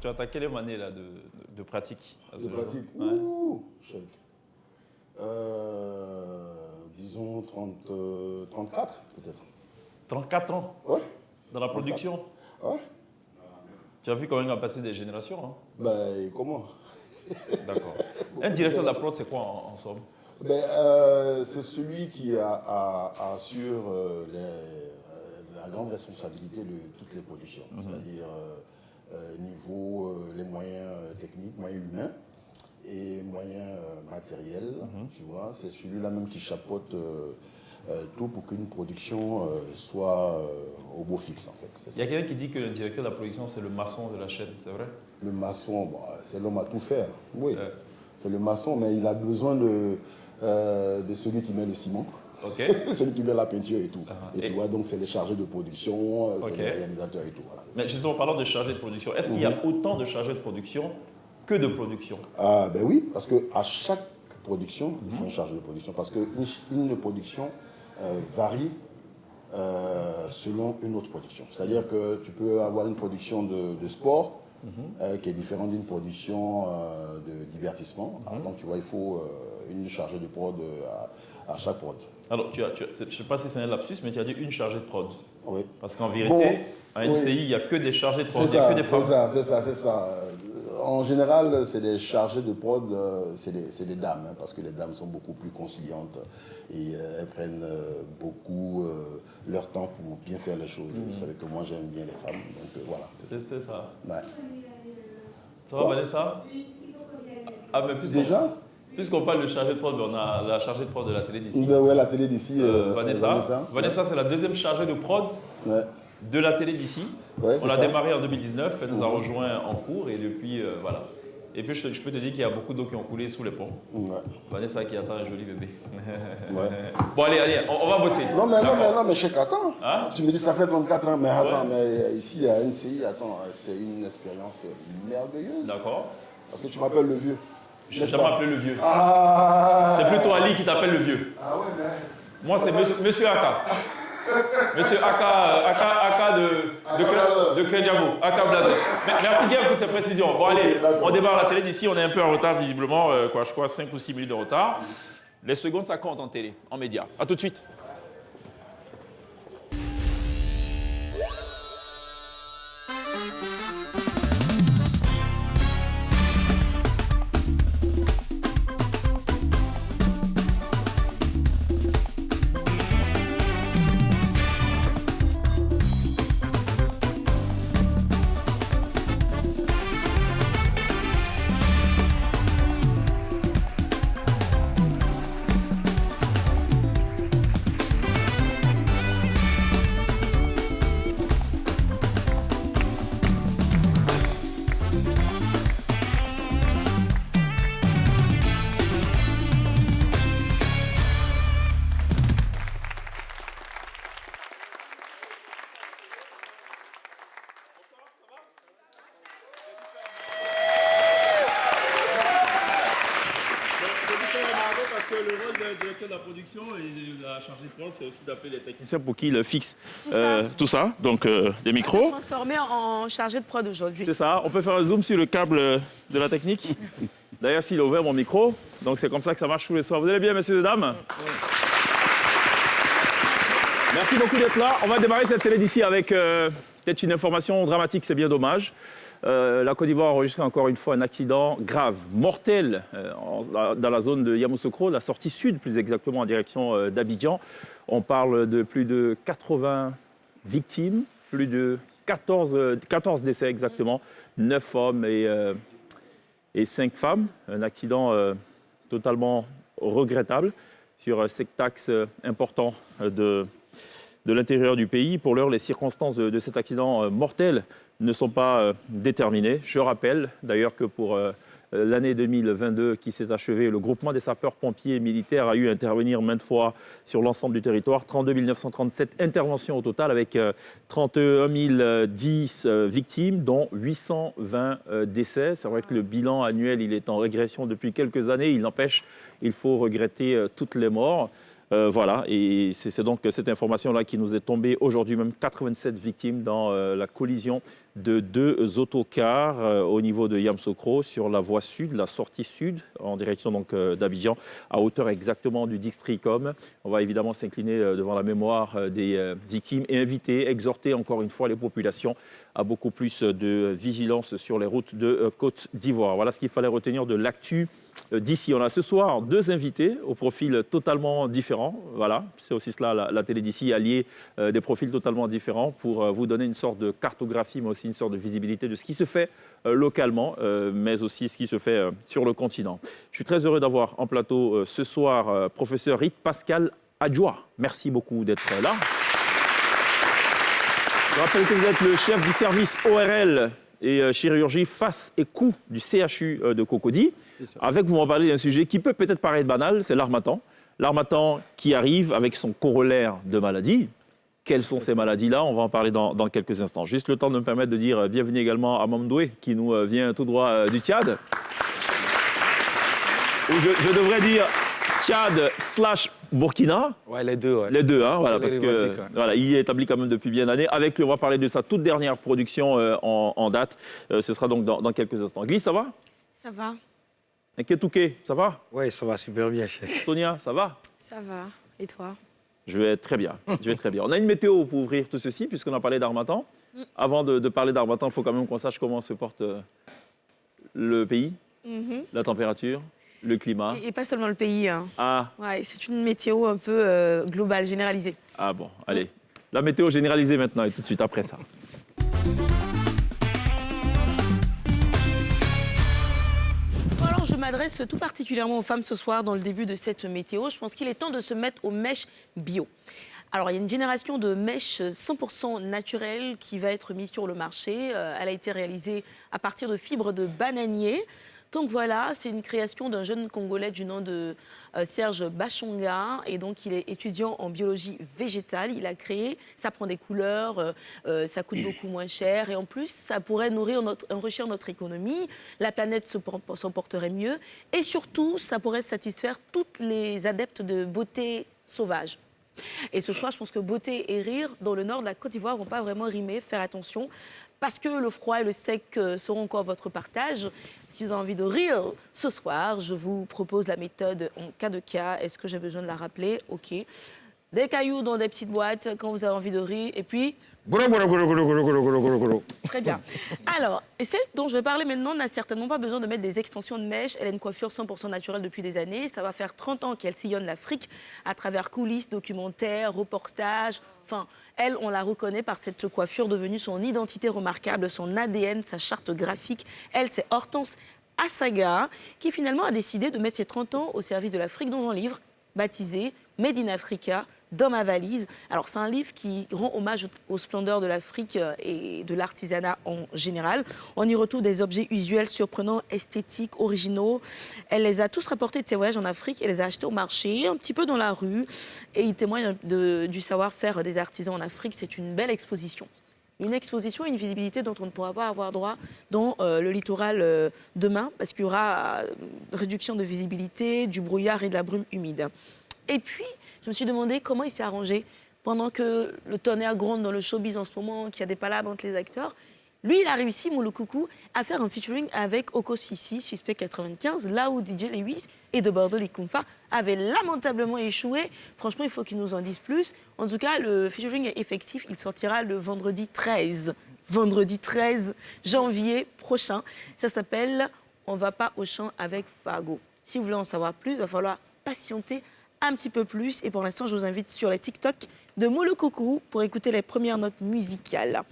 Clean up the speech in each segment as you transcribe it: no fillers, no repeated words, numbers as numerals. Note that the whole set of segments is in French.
Tu as attaqué les années là, de pratique De pratique, ouais. ouh, chèque. Disons 34 peut-être. 34 ans Ouais. dans la production. Ouais. Tu as vu quand même à passer des générations. Hein? Ben, et comment? D'accord. Un directeur de la prod, c'est quoi en somme? Ben, c'est celui qui assure la grande responsabilité de toutes les productions, c'est-à-dire niveau les moyens techniques, moyens humains et moyens matériels, tu vois. C'est celui-là même qui chapeaute tout pour qu'une production soit au beau fixe, en fait. Il y a quelqu'un qui dit que le directeur de la production, c'est le maçon de la chaîne, c'est vrai? Le maçon, bon, c'est l'homme à tout faire, oui. C'est le maçon, mais il a besoin de celui qui met le ciment. Okay. Celui qui met la peinture et tout. Et tu vois, donc c'est les chargés de production, c'est les réalisateurs et tout. Voilà. Mais justement, parlant de chargés de production, est-ce qu'il y a autant de chargés de production que de production? Ah, ben oui, parce qu'à chaque production, il faut un chargé de production. Parce qu'une production varie selon une autre production. C'est-à-dire que tu peux avoir une production de sport qui est différente d'une production de divertissement. Alors, donc, tu vois, il faut une chargée de prod à chaque prod. Alors, je ne sais pas si c'est un lapsus, mais tu as dit une chargée de prod. Oui. Parce qu'en vérité, à NCI, il n'y a que des chargés de prod, il n'y a que des femmes. C'est ça. En général, c'est des chargés de prod, c'est des dames, hein, parce que les dames sont beaucoup plus conciliantes et elles prennent beaucoup leur temps pour bien faire les choses. Vous savez que moi, j'aime bien les femmes, donc voilà. C'est ça. Ouais. Ça va, Vanessa? Ah, mais puisqu'on parle de chargé de prod, on a la chargée de prod de la télé d'ici. Oui, la télé d'ici. Vanessa, c'est la deuxième chargée de prod de la télé d'ici. Ouais, on l'a démarré en 2019, elle nous a rejoint en cours et depuis, voilà. Et puis, je peux te dire qu'il y a beaucoup d'eau qui ont coulé sous les ponts. Ouais. Vanessa qui attend un joli bébé. Ouais. Bon, allez, on va bosser. Non, mais chèque, attends. Hein? Tu me dis ça fait 34 ans, mais attends, mais ici à NCI, attends, c'est une expérience merveilleuse. D'accord. Parce que tu m'appelles le vieux. Je t'ai appelé le vieux. Ah. C'est plutôt Ali qui t'appelle le vieux. Ah ouais, mais... Moi, c'est Monsieur Aka. Monsieur Aka de Crédiabo, Aka Blazer. Merci Dieu pour ces précisions. Bon, allez, on démarre la télé d'ici. On est un peu en retard, visiblement. Je crois 5 ou 6 minutes de retard. Les secondes, ça compte en télé, en médias. À tout de suite. Et la chargée de prod, c'est aussi d'appeler les techniciens pour qu'ils fixent tout ça. Donc, des micros. Transformé en chargé de prod aujourd'hui. C'est ça. On peut faire un zoom sur le câble de la technique. D'ailleurs, s'il a ouvert mon micro. Donc, c'est comme ça que ça marche tous les soirs. Vous allez bien, messieurs et dames? Merci beaucoup d'être là. On va démarrer cette télé d'ici avec peut-être une information dramatique, c'est bien dommage. La Côte d'Ivoire a enregistré encore une fois un accident grave, mortel, dans la zone de Yamoussoukro, la sortie sud plus exactement en direction d'Abidjan. On parle de plus de 80 victimes, plus de 14 décès exactement, 9 hommes et 5 femmes. Un accident totalement regrettable sur cet axe important de l'intérieur du pays. Pour l'heure, les circonstances de cet accident mortel ne sont pas déterminées. Je rappelle d'ailleurs que pour l'année 2022 qui s'est achevée, le groupement des sapeurs-pompiers militaires a eu à intervenir maintes fois sur l'ensemble du territoire. 32 937 interventions au total avec 31 010 victimes, dont 820 décès. C'est vrai que le bilan annuel il est en régression depuis quelques années. Il n'empêche, il faut regretter toutes les morts. Voilà, et c'est donc cette information-là qui nous est tombée aujourd'hui, même 87 victimes dans la collision de 2 autocars au niveau de Yamoussoukro sur la voie sud, la sortie sud, en direction donc d'Abidjan, à hauteur exactement du Districom. On va évidemment s'incliner devant la mémoire des victimes et inviter, exhorter encore une fois les populations à beaucoup plus de vigilance sur les routes de Côte d'Ivoire. Voilà ce qu'il fallait retenir de l'actu d'ici. On a ce soir 2 invités au profil totalement différent. Voilà, c'est aussi cela la télé d'ici, allier des profils totalement différents pour vous donner une sorte de cartographie, mais aussi une sorte de visibilité de ce qui se fait localement, mais aussi ce qui se fait sur le continent. Je suis très heureux d'avoir en plateau ce soir professeur Rite Pascal Adjoua. Merci beaucoup d'être là. Je rappelle que vous êtes le chef du service ORL et chirurgie face et cou du CHU de Cocody. Avec vous, on va parler d'un sujet qui peut peut-être paraître banal, c'est l'harmattan. L'harmattan qui arrive avec son corollaire de maladies. Quelles sont ces maladies-là? On va en parler dans quelques instants. Juste le temps de me permettre de dire bienvenue également à Mamdoué, qui nous vient tout droit du Tchad. Ou je devrais dire Tchad/Burkina. Ouais, les deux. Ouais. Les deux, hein, voilà, parce que ouais. voilà, il est établi quand même depuis bien d'années. Avec lui, on va parler de sa toute dernière production en date. Ce sera donc dans quelques instants. Guy, ça va? Ça va. Nketouké, ça va? Oui, ça va super bien, chef. Sonia, ça va? Ça va. Et toi? Je vais très bien. Je vais très bien. On a une météo pour ouvrir tout ceci, puisqu'on a parlé d'harmattan. Avant de parler d'harmattan, il faut quand même qu'on sache comment se porte le pays, la température, le climat. Et pas seulement le pays. Hein. Ah, Ouais, c'est une météo un peu globale, généralisée. ah bon, allez. La météo généralisée maintenant et tout de suite après ça. Alors, je m'adresse tout particulièrement aux femmes ce soir dans le début de cette météo. Je pense qu'il est temps de se mettre aux mèches bio. Alors, il y a une génération de mèches 100% naturelles qui va être mise sur le marché. Elle a été réalisée à partir de fibres de bananier. Donc voilà, c'est une création d'un jeune Congolais du nom de Serge Bachonga. Et donc, il est étudiant en biologie végétale. Il a créé, ça prend des couleurs, ça coûte beaucoup moins cher. Et en plus, ça pourrait enrichir notre économie. La planète s'en porterait mieux. Et surtout, ça pourrait satisfaire toutes les adeptes de beauté sauvage. Et ce soir, je pense que beauté et rire, dans le nord de la Côte d'Ivoire, ne vont pas vraiment rimer. Faire attention. Parce que le froid et le sec seront encore votre partage. Si vous avez envie de rire ce soir, je vous propose la méthode en cas de cas. Est-ce que j'ai besoin de la rappeler? OK. Des cailloux dans des petites boîtes quand vous avez envie de rire. Et puis... Très bien. Alors, et celle dont je vais parler maintenant n'a certainement pas besoin de mettre des extensions de mèches. Elle a une coiffure 100% naturelle depuis des années. Ça va faire 30 ans qu'elle sillonne l'Afrique à travers coulisses, documentaires, reportages. Enfin, elle, on la reconnaît par cette coiffure devenue son identité remarquable, son ADN, sa charte graphique. Elle, c'est Hortense Assaga, qui finalement a décidé de mettre ses 30 ans au service de l'Afrique dans un livre baptisé Made in Africa, dans ma valise. Alors, c'est un livre qui rend hommage aux splendeurs de l'Afrique et de l'artisanat en général. On y retrouve des objets usuels, surprenants, esthétiques, originaux. Elle les a tous rapportés de ses voyages en Afrique. Elle les a achetés au marché, un petit peu dans la rue. Et il témoigne du savoir-faire des artisans en Afrique. C'est une belle exposition. Une exposition et une visibilité dont on ne pourra pas avoir droit dans le littoral demain, parce qu'il y aura réduction de visibilité, du brouillard et de la brume humide. Et puis, je me suis demandé comment il s'est arrangé pendant que le tonnerre gronde dans le showbiz en ce moment, qu'il y a des palabres entre les acteurs. Lui, il a réussi, Mouloukoukou, à faire un featuring avec Oko Sissi, Suspect 95, là où DJ Lewis et de Bordeaux Likumfa avaient lamentablement échoué. Franchement, il faut qu'ils nous en disent plus. En tout cas, le featuring est effectif. Il sortira le vendredi 13 janvier prochain. Ça s'appelle « On va pas au champ avec Fago ». Si vous voulez en savoir plus, il va falloir patienter un petit peu plus. Et pour l'instant, je vous invite sur les TikTok de Mouloukoukou pour écouter les premières notes musicales.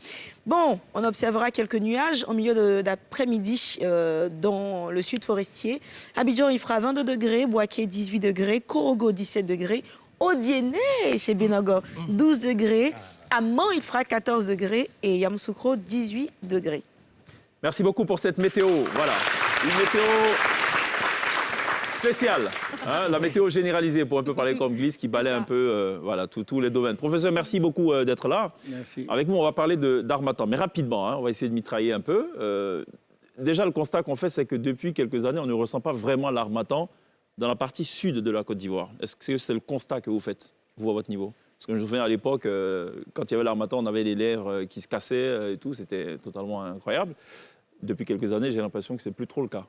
Bon, on observera quelques nuages en milieu d'après-midi dans le sud forestier. Abidjan, il fera 22 degrés, Bouaké 18 degrés, Korogo 17 degrés, Odiéné chez Benago 12 degrés, Amman, il fera 14 degrés et Yamoussoukro 18 degrés. Merci beaucoup pour cette météo. Voilà, une météo spéciale, hein, la météo généralisée, pour un peu parler comme Glisse, qui balaie un peu voilà, tous les domaines. Professeur, merci beaucoup d'être là. Merci. Avec vous, on va parler d'harmattan, mais rapidement, hein, on va essayer de mitrailler un peu. Déjà, le constat qu'on fait, c'est que depuis quelques années, on ne ressent pas vraiment l'harmattan dans la partie sud de la Côte d'Ivoire. Est-ce que c'est le constat que vous faites, vous, à votre niveau? Parce que je me souviens à l'époque, quand il y avait l'harmattan, on avait les lairs qui se cassaient et tout, c'était totalement incroyable. Depuis quelques années, j'ai l'impression que c'est plus trop le cas.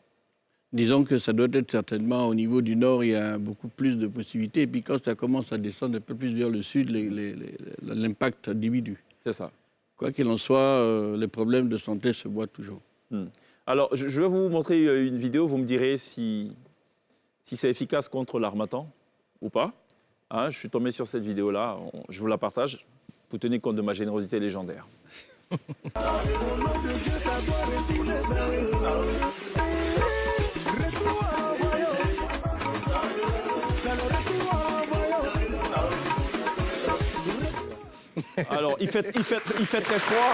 Disons que ça doit être certainement au niveau du nord, il y a beaucoup plus de possibilités. Et puis quand ça commence à descendre un peu plus vers le sud, l'impact diminue. C'est ça. Quoi qu'il en soit, les problèmes de santé se voient toujours. Alors, je vais vous montrer une vidéo, vous me direz si c'est efficace contre l'harmattan ou pas. Hein, je suis tombé sur cette vidéo-là, je vous la partage. Vous tenez compte de ma générosité légendaire. Alors, il fait très froid.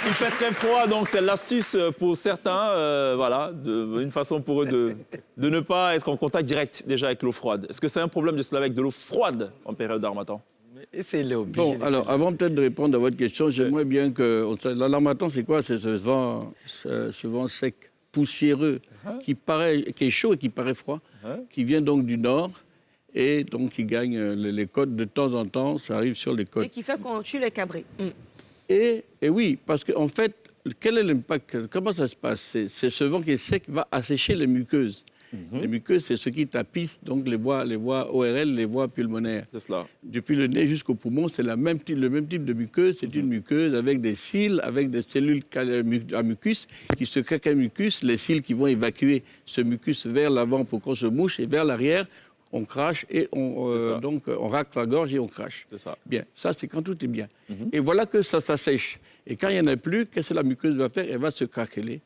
Il fait très froid, donc c'est l'astuce pour certains, voilà, une façon pour eux de ne pas être en contact direct déjà avec l'eau froide. Est-ce que c'est un problème de se laver avec de l'eau froide en période d'harmattan? Essayez-le. Bon, alors, avant peut-être de répondre à votre question, j'aimerais bien que... L'harmattan, c'est quoi? C'est ce vent sec, poussiéreux, qui est chaud et qui paraît froid, qui vient donc du nord et donc qui gagne les côtes de temps en temps. Ça arrive sur les côtes. Et qui fait qu'on tue les cabrés. Et oui, parce qu'en fait, quel est l'impact? Comment ça se passe? C'est ce vent qui est sec va assécher les muqueuses. Les muqueuses, c'est ce qui tapisse donc les voies ORL, les voies pulmonaires. C'est cela. Depuis le nez jusqu'au poumon, c'est le même type de muqueuse. C'est une muqueuse avec des cils, avec des cellules à mucus qui se créent un mucus. Les cils qui vont évacuer ce mucus vers l'avant pour qu'on se mouche et vers l'arrière, on crache et donc on racle la gorge et on crache. C'est ça. Bien, ça c'est quand tout est bien. Et voilà que ça s'assèche. Et quand il n'y en a plus, qu'est-ce que la muqueuse va faire? Elle va se craqueler,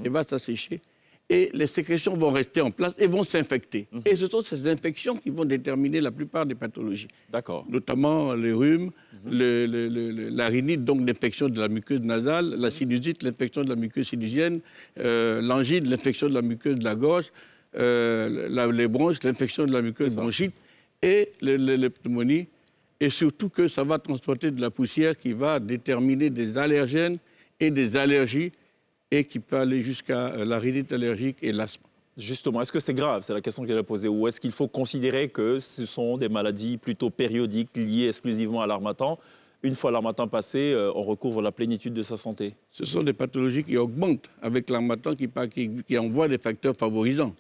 elle va s'assécher. Et les sécrétions vont rester en place et vont s'infecter. Et ce sont ces infections qui vont déterminer la plupart des pathologies. D'accord. Notamment les rhumes, la rhinite, donc l'infection de la muqueuse nasale, la sinusite, l'infection de la muqueuse sinusienne, l'angine, l'infection de la muqueuse de la gorge, les bronches, l'infection de la muqueuse bronchite et les pneumonies. Et surtout que ça va transporter de la poussière qui va déterminer des allergènes et des allergies et qui peut aller jusqu'à la rhinite allergique et l'asthme. Justement, est-ce que c'est grave? C'est la question qu'elle a posée. Ou est-ce qu'il faut considérer que ce sont des maladies plutôt périodiques liées exclusivement à l'harmattan? Une fois l'harmattan passé, on recouvre la plénitude de sa santé. Ce sont des pathologies qui augmentent avec l'harmattan, qui envoient des facteurs favorisants,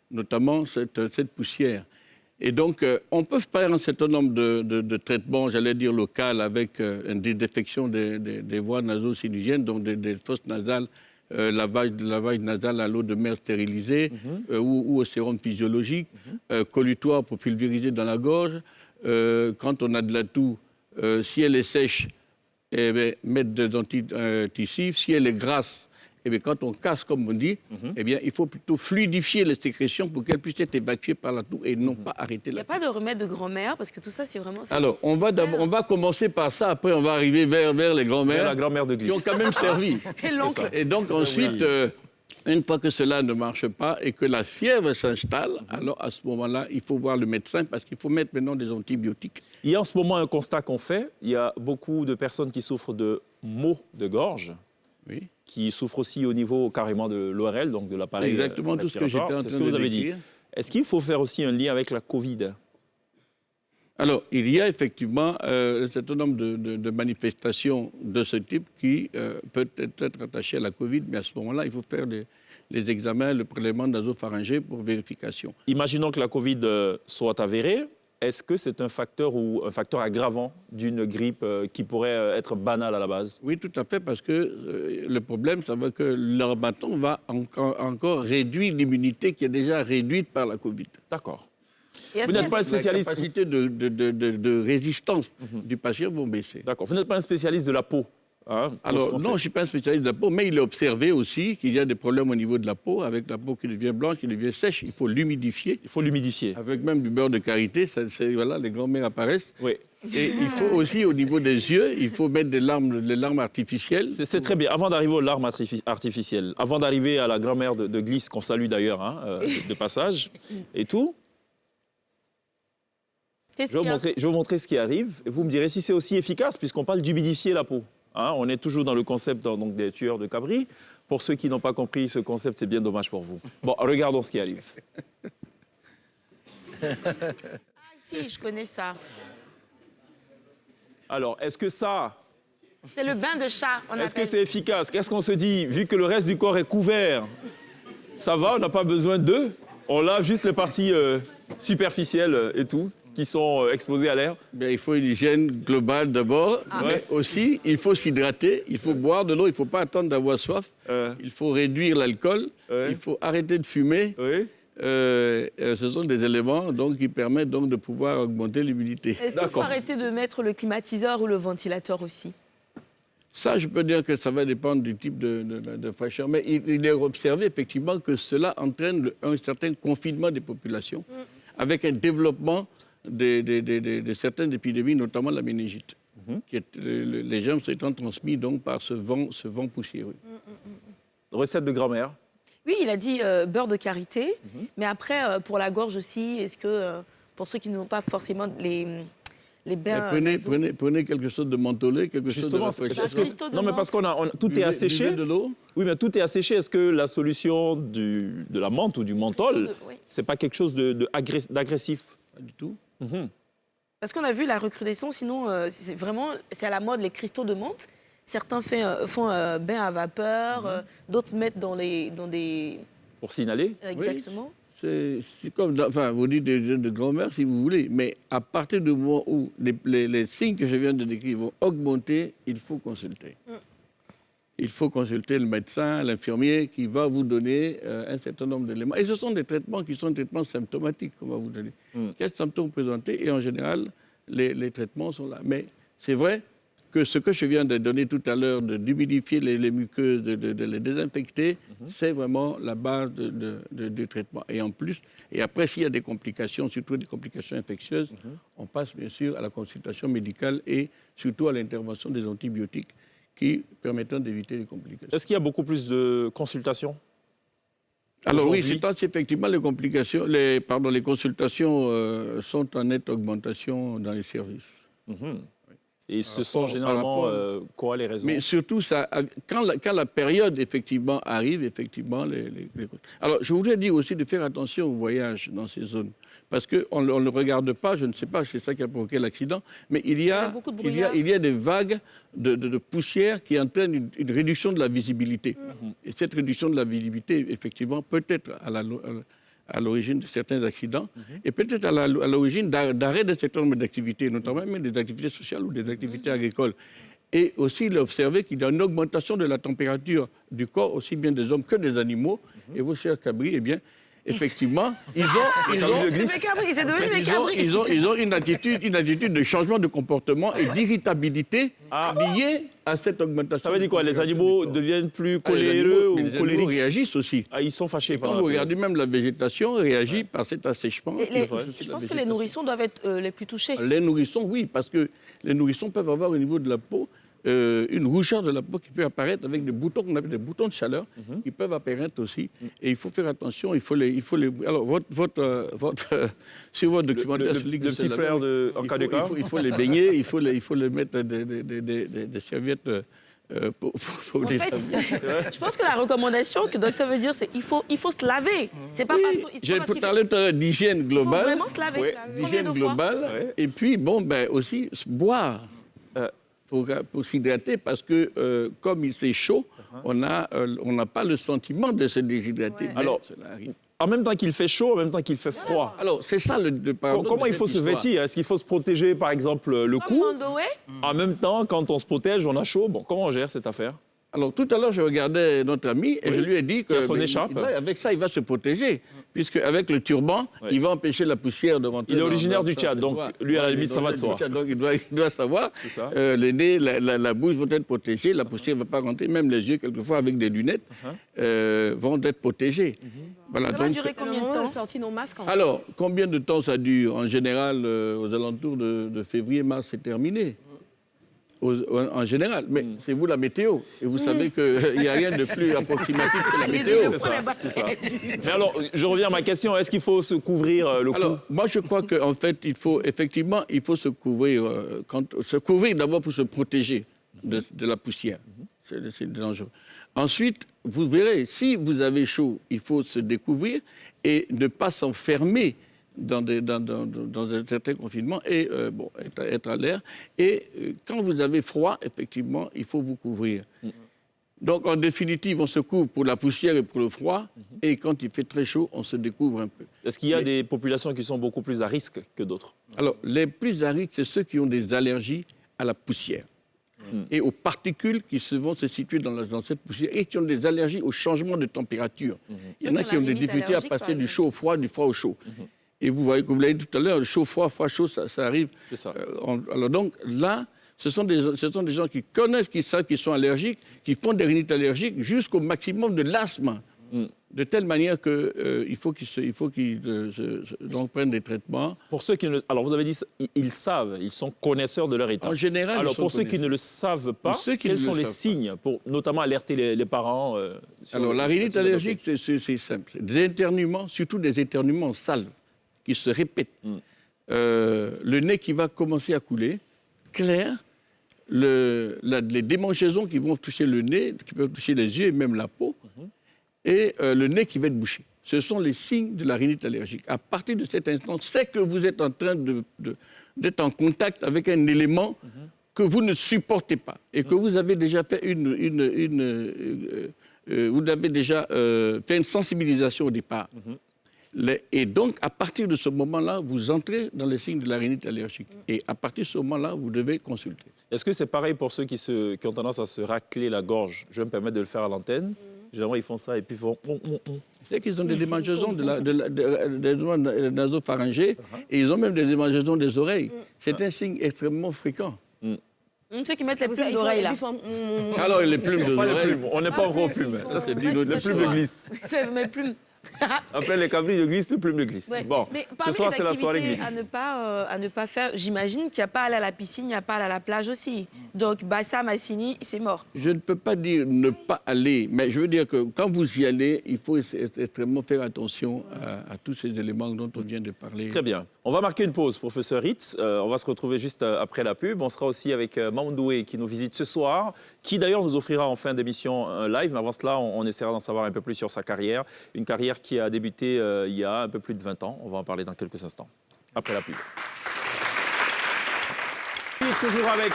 notamment cette poussière. Et donc, on peut faire un certain nombre de traitements, j'allais dire locaux, avec une désinfection des voies naso-sinusiennes, donc des fosses nasales, lavage nasal à l'eau de mer stérilisée ou au sérum physiologique, collutoire pour pulvériser dans la gorge. Quand on a de la toux, si elle est sèche, eh bien, mettre des antitusifs. Si elle est grasse, eh bien, quand on casse, comme on dit, eh bien, il faut plutôt fluidifier les sécrétions pour qu'elles puissent être évacuées par la toux et non pas arrêter la toux. Il n'y a pas de remède de grand-mère parce que tout ça, c'est vraiment... Alors, on va commencer par ça, après on va arriver vers les grands-mères. Vers la grand-mère de Glisse. Qui ont quand même servi. Et l'oncle. Et donc ensuite, une fois que cela ne marche pas et que la fièvre s'installe, alors à ce moment-là, il faut voir le médecin parce qu'il faut mettre maintenant des antibiotiques. Il y a en ce moment un constat qu'on fait. Il y a beaucoup de personnes qui souffrent de maux de gorge, qui souffrent aussi au niveau carrément de l'ORL, donc de l'appareil exactement tout ce que j'étais en train de C'est ce que vous avez dit. décrire. Est-ce qu'il faut faire aussi un lien avec la Covid? Alors, il y a effectivement un certain nombre de manifestations de ce type qui peuvent être attachées à la Covid, mais à ce moment-là, il faut faire les examens, le prélèvement nasopharyngé pour vérification. Imaginons que la Covid soit avérée. Est-ce que c'est un facteur ou un facteur aggravant d'une grippe qui pourrait être banale à la base? Oui, tout à fait, parce que le problème, ça va que l'harmattan va encore réduire l'immunité qui est déjà réduite par la Covid. D'accord. Et Vous n'êtes pas un spécialiste. La capacité de résistance du patient vont baisser. D'accord. Vous n'êtes pas un spécialiste de la peau. Hein, Alors, non, je ne suis pas un spécialiste de la peau, mais il est observé aussi qu'il y a des problèmes au niveau de la peau, avec la peau qui devient blanche, qui devient sèche. Il faut l'humidifier. Il faut l'humidifier. Avec même du beurre de karité, voilà, les grands-mères apparaissent. Oui. Et il faut aussi, au niveau des yeux, il faut mettre des larmes artificielles. C'est très bien. Avant d'arriver aux larmes artificielles, avant d'arriver à la grand-mère de Glisse, qu'on salue d'ailleurs, hein, de passage, et tout, je vais vous montrer ce qui arrive. Et vous me direz si c'est aussi efficace, puisqu'on parle d'humidifier la peau. Hein, on est toujours dans le concept donc, des tueurs de cabri. Pour ceux qui n'ont pas compris ce concept, c'est bien dommage pour vous. Bon, regardons ce qui arrive. Si, je connais ça. Alors, est-ce que ça, C'est le bain de chat. est-ce que c'est efficace? Qu'est-ce qu'on se dit? Vu que le reste du corps est couvert, ça va, on n'a pas besoin d'eux. On lave juste les parties superficielles et tout, qui sont exposées à l'air. Bien, il faut une hygiène globale d'abord, mais aussi il faut s'hydrater, il faut boire de l'eau, il ne faut pas attendre d'avoir soif, il faut réduire l'alcool, il faut arrêter de fumer. Oui. Ce sont des éléments donc, qui permettent donc, de pouvoir augmenter l'immunité. Est-ce qu'il faut arrêter de mettre le climatiseur ou le ventilateur aussi? Ça, je peux dire que ça va dépendre du type de fraîcheur. Mais il est observé effectivement que cela entraîne un certain confinement des populations, avec un développement de certaines épidémies, notamment la méningite. Les germes étant transmis donc, par ce vent poussiéreux. Recette de grand-mère. Oui, il a dit beurre de karité. Mais après, pour la gorge aussi, est-ce que, pour ceux qui n'ont pas forcément les bains... Prenez quelque chose de mentholé, quelque Justement, chose de rafraîchissant. non, mais parce qu'on tout est asséché. Buvez de l'eau. Oui, mais tout est asséché. Est-ce que la solution de la menthe ou du menthol, Oui. c'est pas quelque chose d'agressif? Pas du tout. Parce qu'on a vu la recrudescence, sinon, c'est à la mode, les cristaux de menthe. Certains font un bain à vapeur, d'autres mettent dans des... Pour signaler? Exactement. C'est comme, enfin, vous dites des jeunes de grand-mère si vous voulez, mais à partir du moment où les signes que je viens de décrire vont augmenter, il faut consulter. Il faut consulter le médecin, l'infirmier qui va vous donner un certain nombre d'éléments. Et ce sont des traitements qui sont des traitements symptomatiques qu'on va vous donner. Quels symptômes présenter? Et en général, les traitements sont là. Mais c'est vrai que ce que je viens de donner tout à l'heure, d'humidifier les muqueuses, de les désinfecter, c'est vraiment la base du traitement. Et en plus, et après, s'il y a des complications, surtout des complications infectieuses, on passe bien sûr à la consultation médicale et surtout à l'intervention des antibiotiques qui permettent d'éviter les complications. Est-ce qu'il y a beaucoup plus de consultations? Alors oui, aujourd'hui? c'est effectivement les complications, les consultations sont en nette augmentation dans les services. Et ce sont généralement quoi les raisons? Mais surtout, quand la période effectivement arrive, effectivement, Alors, je voudrais dire aussi de faire attention au voyage dans ces zones. Parce qu'on ne le regarde pas, je ne sais pas, c'est ça qui a provoqué l'accident, mais il y a des vagues de poussière qui entraînent une réduction de la visibilité. Et cette réduction de la visibilité, effectivement, peut être à l'origine de certains accidents et peut-être à l'origine d'arrêt d'un certain nombre d'activités, notamment même des activités sociales ou des activités agricoles. Et aussi, il a observé qu'il y a une augmentation de la température du corps, aussi bien des hommes que des animaux. Et vos chers cabris, eh bien, effectivement, ils ont une attitude de changement de comportement et d'irritabilité liée à cette augmentation. Ça veut dire quoi? Les animaux deviennent plus coléreux ou les animaux colériques? réagissent aussi. Ah, ils sont fâchés. Quand vous regardez même la végétation réagit par cet assèchement. Je pense que les nourrissons doivent être les plus touchés. Les nourrissons, oui, parce que les nourrissons peuvent avoir au niveau de la peau une rougeur de la peau qui peut apparaître avec des boutons qu'on appelle des boutons de chaleur qui peuvent apparaître aussi. Et il faut faire attention. Il faut les. Alors sur votre documentaire, le petit frère en cas de cas, il faut les baigner. Il faut les mettre des serviettes. En fait, je pense que la recommandation que le docteur veut dire, c'est qu'il faut se laver. C'est pas parce que j'ai parlé tout à l'heure d'hygiène globale. Il faut vraiment se laver. D'hygiène globale. Et puis, aussi, boire. Pour s'hydrater, parce que comme il fait chaud, on n'a pas le sentiment de se déshydrater. Alors, cela arrive. En même temps qu'il fait chaud, en même temps qu'il fait froid. Alors, c'est ça le paradoxe. Comment il faut se vêtir? Est-ce qu'il faut se protéger, par exemple, le cou? En même temps, quand on se protège, on a chaud. Bon, comment on gère cette affaire? Alors, tout à l'heure, je regardais notre ami et je lui ai dit que son écharpe. Avec ça, il va se protéger. Puisque avec le turban, il va empêcher la poussière de rentrer. Il est originaire du Tchad, donc lui, à la limite, ça va de soi. Donc, il doit savoir. Le nez, la bouche vont être protégés, la poussière ne va pas rentrer. Même les yeux, quelquefois, avec des lunettes, vont être protégés. Voilà, ça va durer combien de temps? Sorti nos masques, alors, combien de temps ça dure? En général, aux alentours de février-mars, c'est terminé. En général, mais c'est vous la météo. Et vous savez qu'il n'y a rien de plus approximatif que la météo. C'est ça. Mais alors, je reviens à ma question. Est-ce qu'il faut se couvrir le cou? Alors, moi, je crois qu'en fait, il faut se couvrir. Se couvrir d'abord pour se protéger de la poussière. c'est dangereux. Ensuite, vous verrez, si vous avez chaud, il faut se découvrir et ne pas s'enfermer dans un certain confinement et être à l'air. Et quand vous avez froid, effectivement, il faut vous couvrir. Donc, en définitive, on se couvre pour la poussière et pour le froid. Et quand il fait très chaud, on se découvre un peu. Est-ce qu'il y a des populations qui sont beaucoup plus à risque que d'autres? Alors, les plus à risque, c'est ceux qui ont des allergies à la poussière et aux particules qui vont se situer dans cette poussière et qui ont des allergies au changement de température. Il y en a qui ont des difficultés à passer du chaud au froid, du froid au chaud. Et vous voyez, comme vous l'avez dit tout à l'heure, le chaud, froid, chaud, ça arrive. C'est ça. Alors donc, là, ce sont des gens qui connaissent, qui savent qu'ils sont allergiques, qui font des rhinites allergiques jusqu'au maximum de l'asthme. De telle manière qu'il faut qu'ils donc prennent des traitements. Pour ceux qui ne... Alors, vous avez dit, ils savent, ils sont connaisseurs de leur état. En général, alors, pour ceux qui ne le savent pas, quels sont les signes pour notamment alerter les parents Alors, la rhinite allergique, c'est simple. Des éternuements, surtout des éternuements en salve, qui se répètent. Le nez qui va commencer à couler, clair, les démangeaisons qui vont toucher le nez, qui peuvent toucher les yeux et même la peau, et le nez qui va être bouché. Ce sont les signes de la rhinite allergique. À partir de cet instant, c'est que vous êtes en train d'être en contact avec un élément que vous ne supportez pas et que vous avez déjà fait vous avez déjà fait une sensibilisation au départ. Et donc, à partir de ce moment-là, vous entrez dans les signes de la rhinite allergique. Et à partir de ce moment-là, vous devez consulter. Est-ce que c'est pareil pour ceux qui ont tendance à se racler la gorge? Je vais me permettre de le faire à l'antenne. Généralement, ils font ça et puis ils font... C'est qu'ils ont des démangeaisons des nasopharyngées et ils ont même des démangeaisons des oreilles. C'est un signe extrêmement fréquent. Ceux qui mettent les plumes d'oreilles, là. Alors, les plumes de oreilles... On n'est pas encore aux plumes. Ça, c'est dit, les plumes de glisse. C'est mes plumes. Après les cabris de glisse, les plumes de glisse. Ouais. Bon, ce soir, c'est la soirée glisse. À ne pas faire, j'imagine qu'il n'y a pas à aller à la piscine, il n'y a pas à aller à la plage aussi. Donc, Bassa, Massini, c'est mort. Je ne peux pas dire ne pas aller, mais je veux dire que quand vous y allez, il faut extrêmement faire attention à tous ces éléments dont on vient de parler. Très bien. On va marquer une pause, professeur Ritz. On va se retrouver juste après la pub. On sera aussi avec Mamoundoué qui nous visite ce soir, qui d'ailleurs nous offrira en fin d'émission un live. Mais avant cela, on essaiera d'en savoir un peu plus sur sa carrière. Une carrière qui a débuté il y a un peu plus de 20 ans. On va en parler dans quelques instants, après la pub. Toujours avec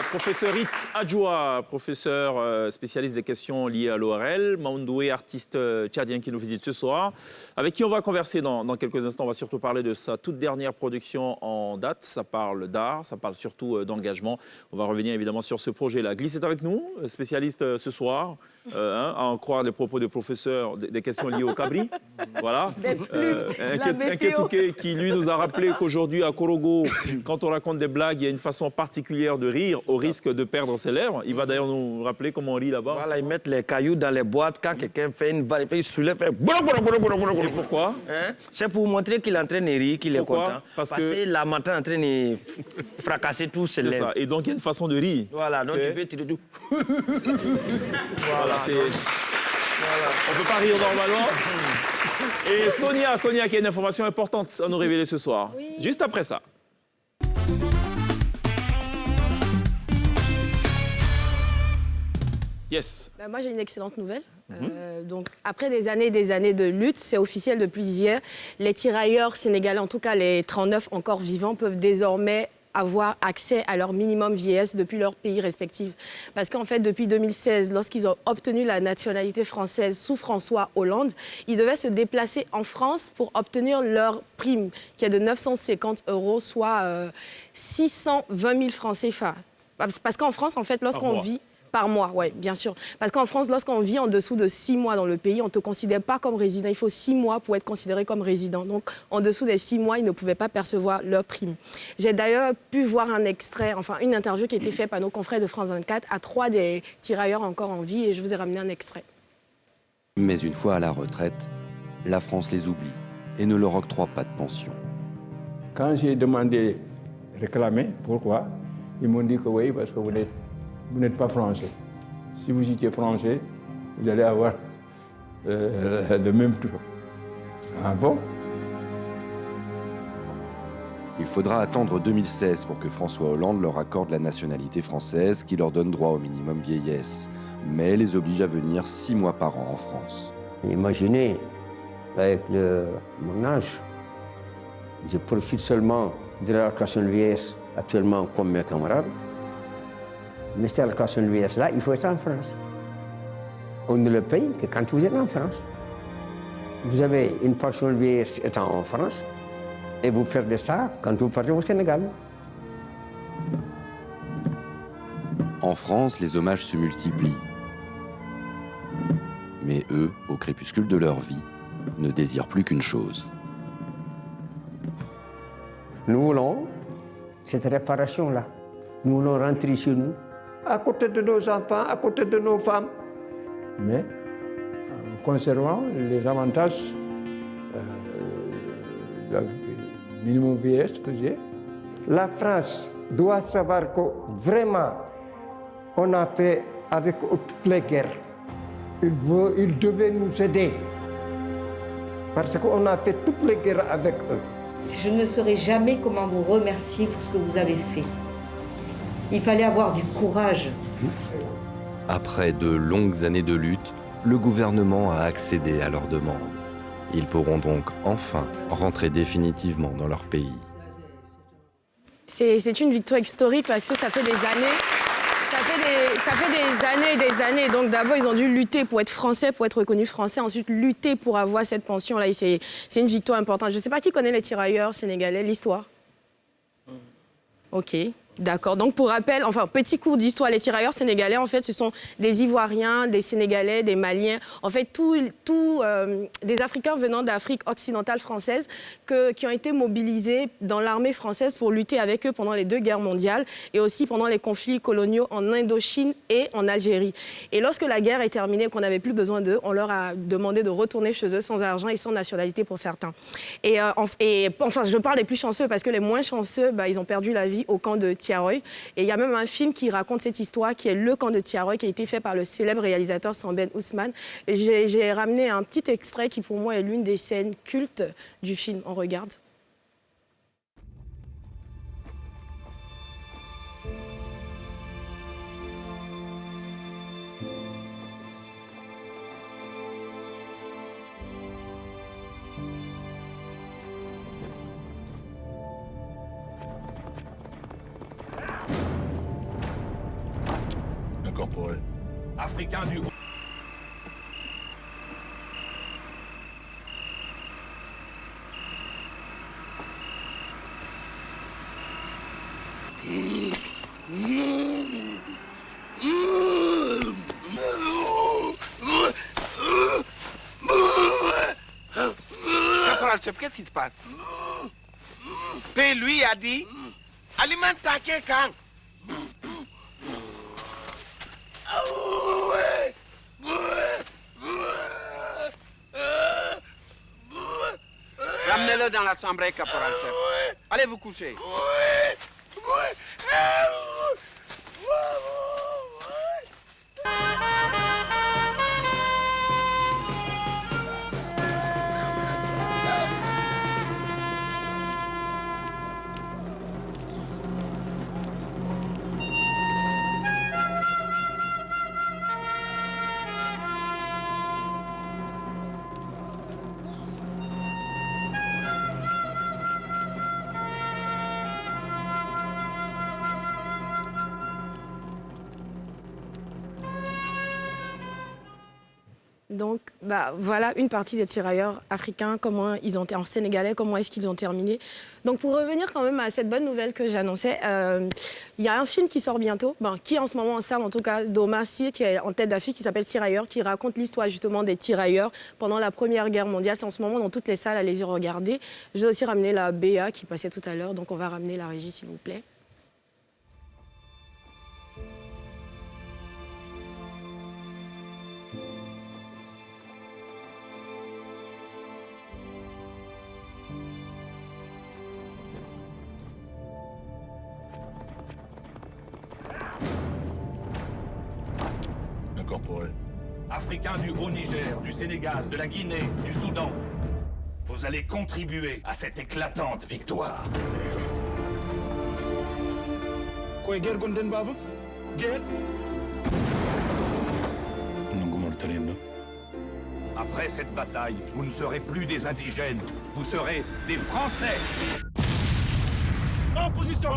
professeur Ritz Adjoua, professeur spécialiste des questions liées à l'ORL, Mamoundoué, artiste tchadien qui nous visite ce soir, avec qui on va converser dans quelques instants. On va surtout parler de sa toute dernière production en date. Ça parle d'art, ça parle surtout d'engagement. On va revenir évidemment sur ce projet-là. Glisse est avec nous, spécialiste ce soir, à en croire les propos de professeur des questions liées au cabri. Voilà. Un Kétouké qui lui nous a rappelé qu'aujourd'hui à Korogo, quand on raconte des blagues, il y a une façon particulière de rire au risque de perdre ses lèvres. Il va d'ailleurs nous rappeler comment on rit là-bas. Voilà, ils mettent les cailloux dans les boîtes. Quand quelqu'un fait une vanne, il soulève, fait... Et pourquoi? C'est pour montrer qu'il est en train de rire, qu'il est content. Parce que la matin en train de fracasser tous ses lèvres. C'est ça. Et donc il y a une façon de rire. Voilà, donc tu peux tirer tout. Voilà, c'est... Voilà. On ne peut pas rire normalement. Et Sonia qui a une information importante à nous révéler ce soir. Oui. Juste après ça. Yes. Moi, j'ai une excellente nouvelle. Donc, après des années de lutte, c'est officiel depuis hier. Les tirailleurs sénégalais, en tout cas les 39 encore vivants, peuvent désormais avoir accès à leur minimum vieillesse depuis leur pays respectif. Parce qu'en fait, depuis 2016, lorsqu'ils ont obtenu la nationalité française sous François Hollande, ils devaient se déplacer en France pour obtenir leur prime, qui est de 950 €, soit 620 000 francs CFA. Parce qu'en France, en fait, lorsqu'on vit... Par mois, oui, bien sûr. Parce qu'en France, lorsqu'on vit en dessous de 6 mois dans le pays, on ne te considère pas comme résident. Il faut 6 mois pour être considéré comme résident. Donc, en dessous des 6 mois, ils ne pouvaient pas percevoir leur prime. J'ai d'ailleurs pu voir un extrait, enfin une interview qui a été faite par nos confrères de France 24 à 3 des tirailleurs encore en vie et je vous ai ramené un extrait. Mais une fois à la retraite, la France les oublie et ne leur octroie pas de pension. Quand j'ai demandé, réclamer, pourquoi, ils m'ont dit que oui, parce que vous n'êtes pas français. Si vous étiez français, vous allez avoir le même tour. Ah bon? Il faudra attendre 2016 pour que François Hollande leur accorde la nationalité française qui leur donne droit au minimum vieillesse, mais les oblige à venir 6 mois par an en France. Imaginez, avec mon âge, je profite seulement de l'allocation de vieillesse actuellement comme mes camarades. Mais cette allocation de vieillesse-là, il faut être en France. On ne le paye que quand vous êtes en France. Vous avez une pension de vieillesse étant en France et vous perdez ça quand vous partez au Sénégal. En France, les hommages se multiplient. Mais eux, au crépuscule de leur vie, ne désirent plus qu'une chose. Nous voulons cette réparation-là. Nous voulons rentrer chez nous, à côté de nos enfants, à côté de nos femmes. Mais en conservant les avantages du minimum vieillesse que j'ai. La France doit savoir que vraiment, on a fait avec toutes les guerres. Ils devaient nous aider. Parce qu'on a fait toutes les guerres avec eux. Je ne saurais jamais comment vous remercier pour ce que vous avez fait. Il fallait avoir du courage. Après de longues années de lutte, le gouvernement a accédé à leurs demandes. Ils pourront donc enfin rentrer définitivement dans leur pays. C'est une victoire historique parce que ça fait des années. Ça fait des années et des années. Donc d'abord, ils ont dû lutter pour être français, pour être reconnus français. Ensuite, lutter pour avoir cette pension-là. C'est une victoire importante. Je ne sais pas qui connaît les tirailleurs sénégalais, l'histoire. OK. D'accord. Donc, pour rappel, enfin, petit cours d'histoire, les tirailleurs sénégalais, en fait, ce sont des Ivoiriens, des Sénégalais, des Maliens, en fait, des Africains venant d'Afrique occidentale française qui ont été mobilisés dans l'armée française pour lutter avec eux pendant les 2 guerres mondiales et aussi pendant les conflits coloniaux en Indochine et en Algérie. Et lorsque la guerre est terminée et qu'on n'avait plus besoin d'eux, on leur a demandé de retourner chez eux sans argent et sans nationalité pour certains. Et enfin, je parle des plus chanceux parce que les moins chanceux, ils ont perdu la vie au camp de Tiaroy. Et il y a même un film qui raconte cette histoire, qui est Le camp de Tiaroy, qui a été fait par le célèbre réalisateur Sambène Ousmane. Et j'ai ramené un petit extrait qui, pour moi, est l'une des scènes cultes du film. On regarde. Corporel. Africain du haut. Caporal chef, qu'est-ce qui se passe? P lui a dit alimente quelqu'un. Ramenez-le dans la chambre, caporal chef. Allez vous coucher. Donc, voilà une partie des tirailleurs africains, comment ils ont en sénégalais, comment est-ce qu'ils ont terminé. Donc, pour revenir quand même à cette bonne nouvelle que j'annonçais, il y a un film qui sort bientôt, qui est en ce moment en salle, en tout cas, d'Omar Sy, qui est en tête d'affiche, qui s'appelle Tirailleurs, qui raconte l'histoire justement des tirailleurs pendant la Première Guerre mondiale. C'est en ce moment dans toutes les salles, allez-y regarder. Je vais aussi ramener la BA qui passait tout à l'heure, donc on va ramener la régie, s'il vous plaît. Corporel. Africains du Haut-Niger, du Sénégal, de la Guinée, du Soudan. Vous allez contribuer à cette éclatante victoire. Après cette bataille, vous ne serez plus des indigènes, vous serez des Français. En position.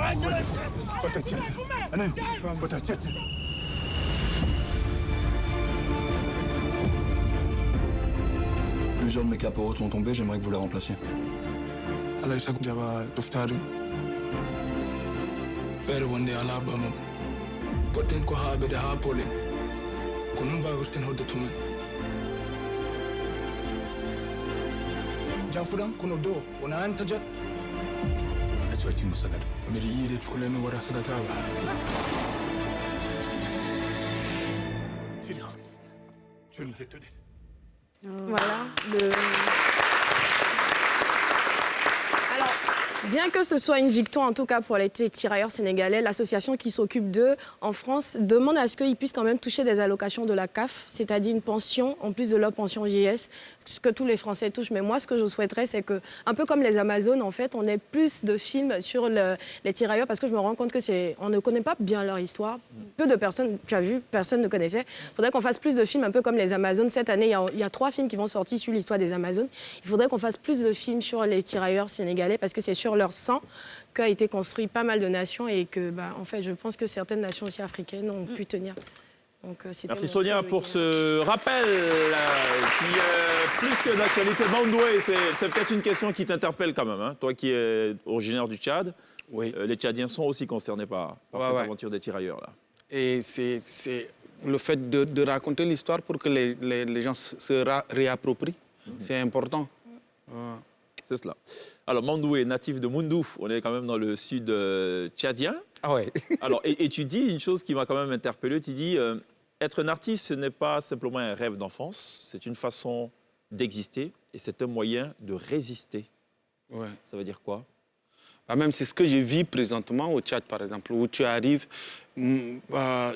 Plusieurs de mes caporaux sont tombés, j'aimerais que vous les remplaciez. Voilà. Alors, bien que ce soit une victoire, en tout cas pour les tirailleurs sénégalais, l'association qui s'occupe d'eux en France demande à ce qu'ils puissent quand même toucher des allocations de la CAF, c'est-à-dire une pension en plus de leur pension vieillesse, ce que tous les Français touchent. Mais moi, ce que je souhaiterais, c'est que, un peu comme les Amazones, en fait, on ait plus de films sur les tirailleurs, parce que je me rends compte on ne connaît pas bien leur histoire. Peu de personnes, tu as vu, personne ne connaissait. Il faudrait qu'on fasse plus de films, un peu comme les Amazones. Cette année, il y a 3 films qui vont sortir sur l'histoire des Amazones. Il faudrait qu'on fasse plus de films sur les tirailleurs sénégalais, parce que c'est sur leur sang qu'a été construit pas mal de nations et que, en fait, je pense que certaines nations aussi africaines ont pu tenir. Donc, merci Sonia pour ce rappel qui est plus que d'actualité. Mandoué, c'est peut-être une question qui t'interpelle quand même, hein, toi qui es originaire du Tchad. Oui. Les Tchadiens sont aussi concernés par cette aventure des tirailleurs là. Et c'est le fait de raconter l'histoire pour que les gens se réapproprient. C'est important. C'est cela. Alors, Mandoué, natif de Moundouf, on est quand même dans le sud tchadien. Ah ouais. Alors, et tu dis une chose qui m'a quand même interpellé. Tu dis, être un artiste, ce n'est pas simplement un rêve d'enfance, c'est une façon d'exister et c'est un moyen de résister. Ouais. Ça veut dire quoi? Même c'est ce que je vis présentement au Tchad, par exemple, où tu arrives,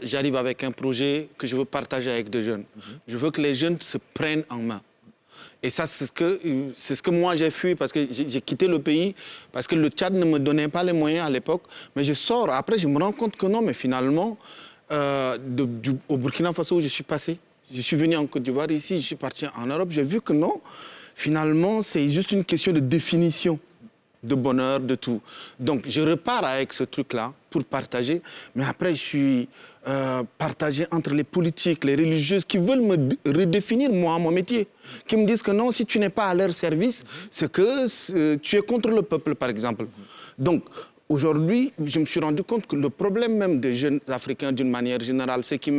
j'arrive avec un projet que je veux partager avec des jeunes. Je veux que les jeunes se prennent en main. Et ça, c'est ce que moi j'ai fui, parce que j'ai quitté le pays, parce que le Tchad ne me donnait pas les moyens à l'époque. Mais je sors, après je me rends compte que non, mais finalement, au Burkina Faso où je suis passé, je suis venu en Côte d'Ivoire, ici, je suis parti en Europe, j'ai vu que non, finalement, c'est juste une question de définition, de bonheur, de tout. Donc je repars avec ce truc-là pour partager, mais après je suis partagé entre les politiques, les religieuses qui veulent me redéfinir, moi, mon métier. Qui me disent que non, si tu n'es pas à leur service, c'est que tu es contre le peuple, par exemple. Donc, aujourd'hui, je me suis rendu compte que le problème même des jeunes Africains, d'une manière générale, c'est qui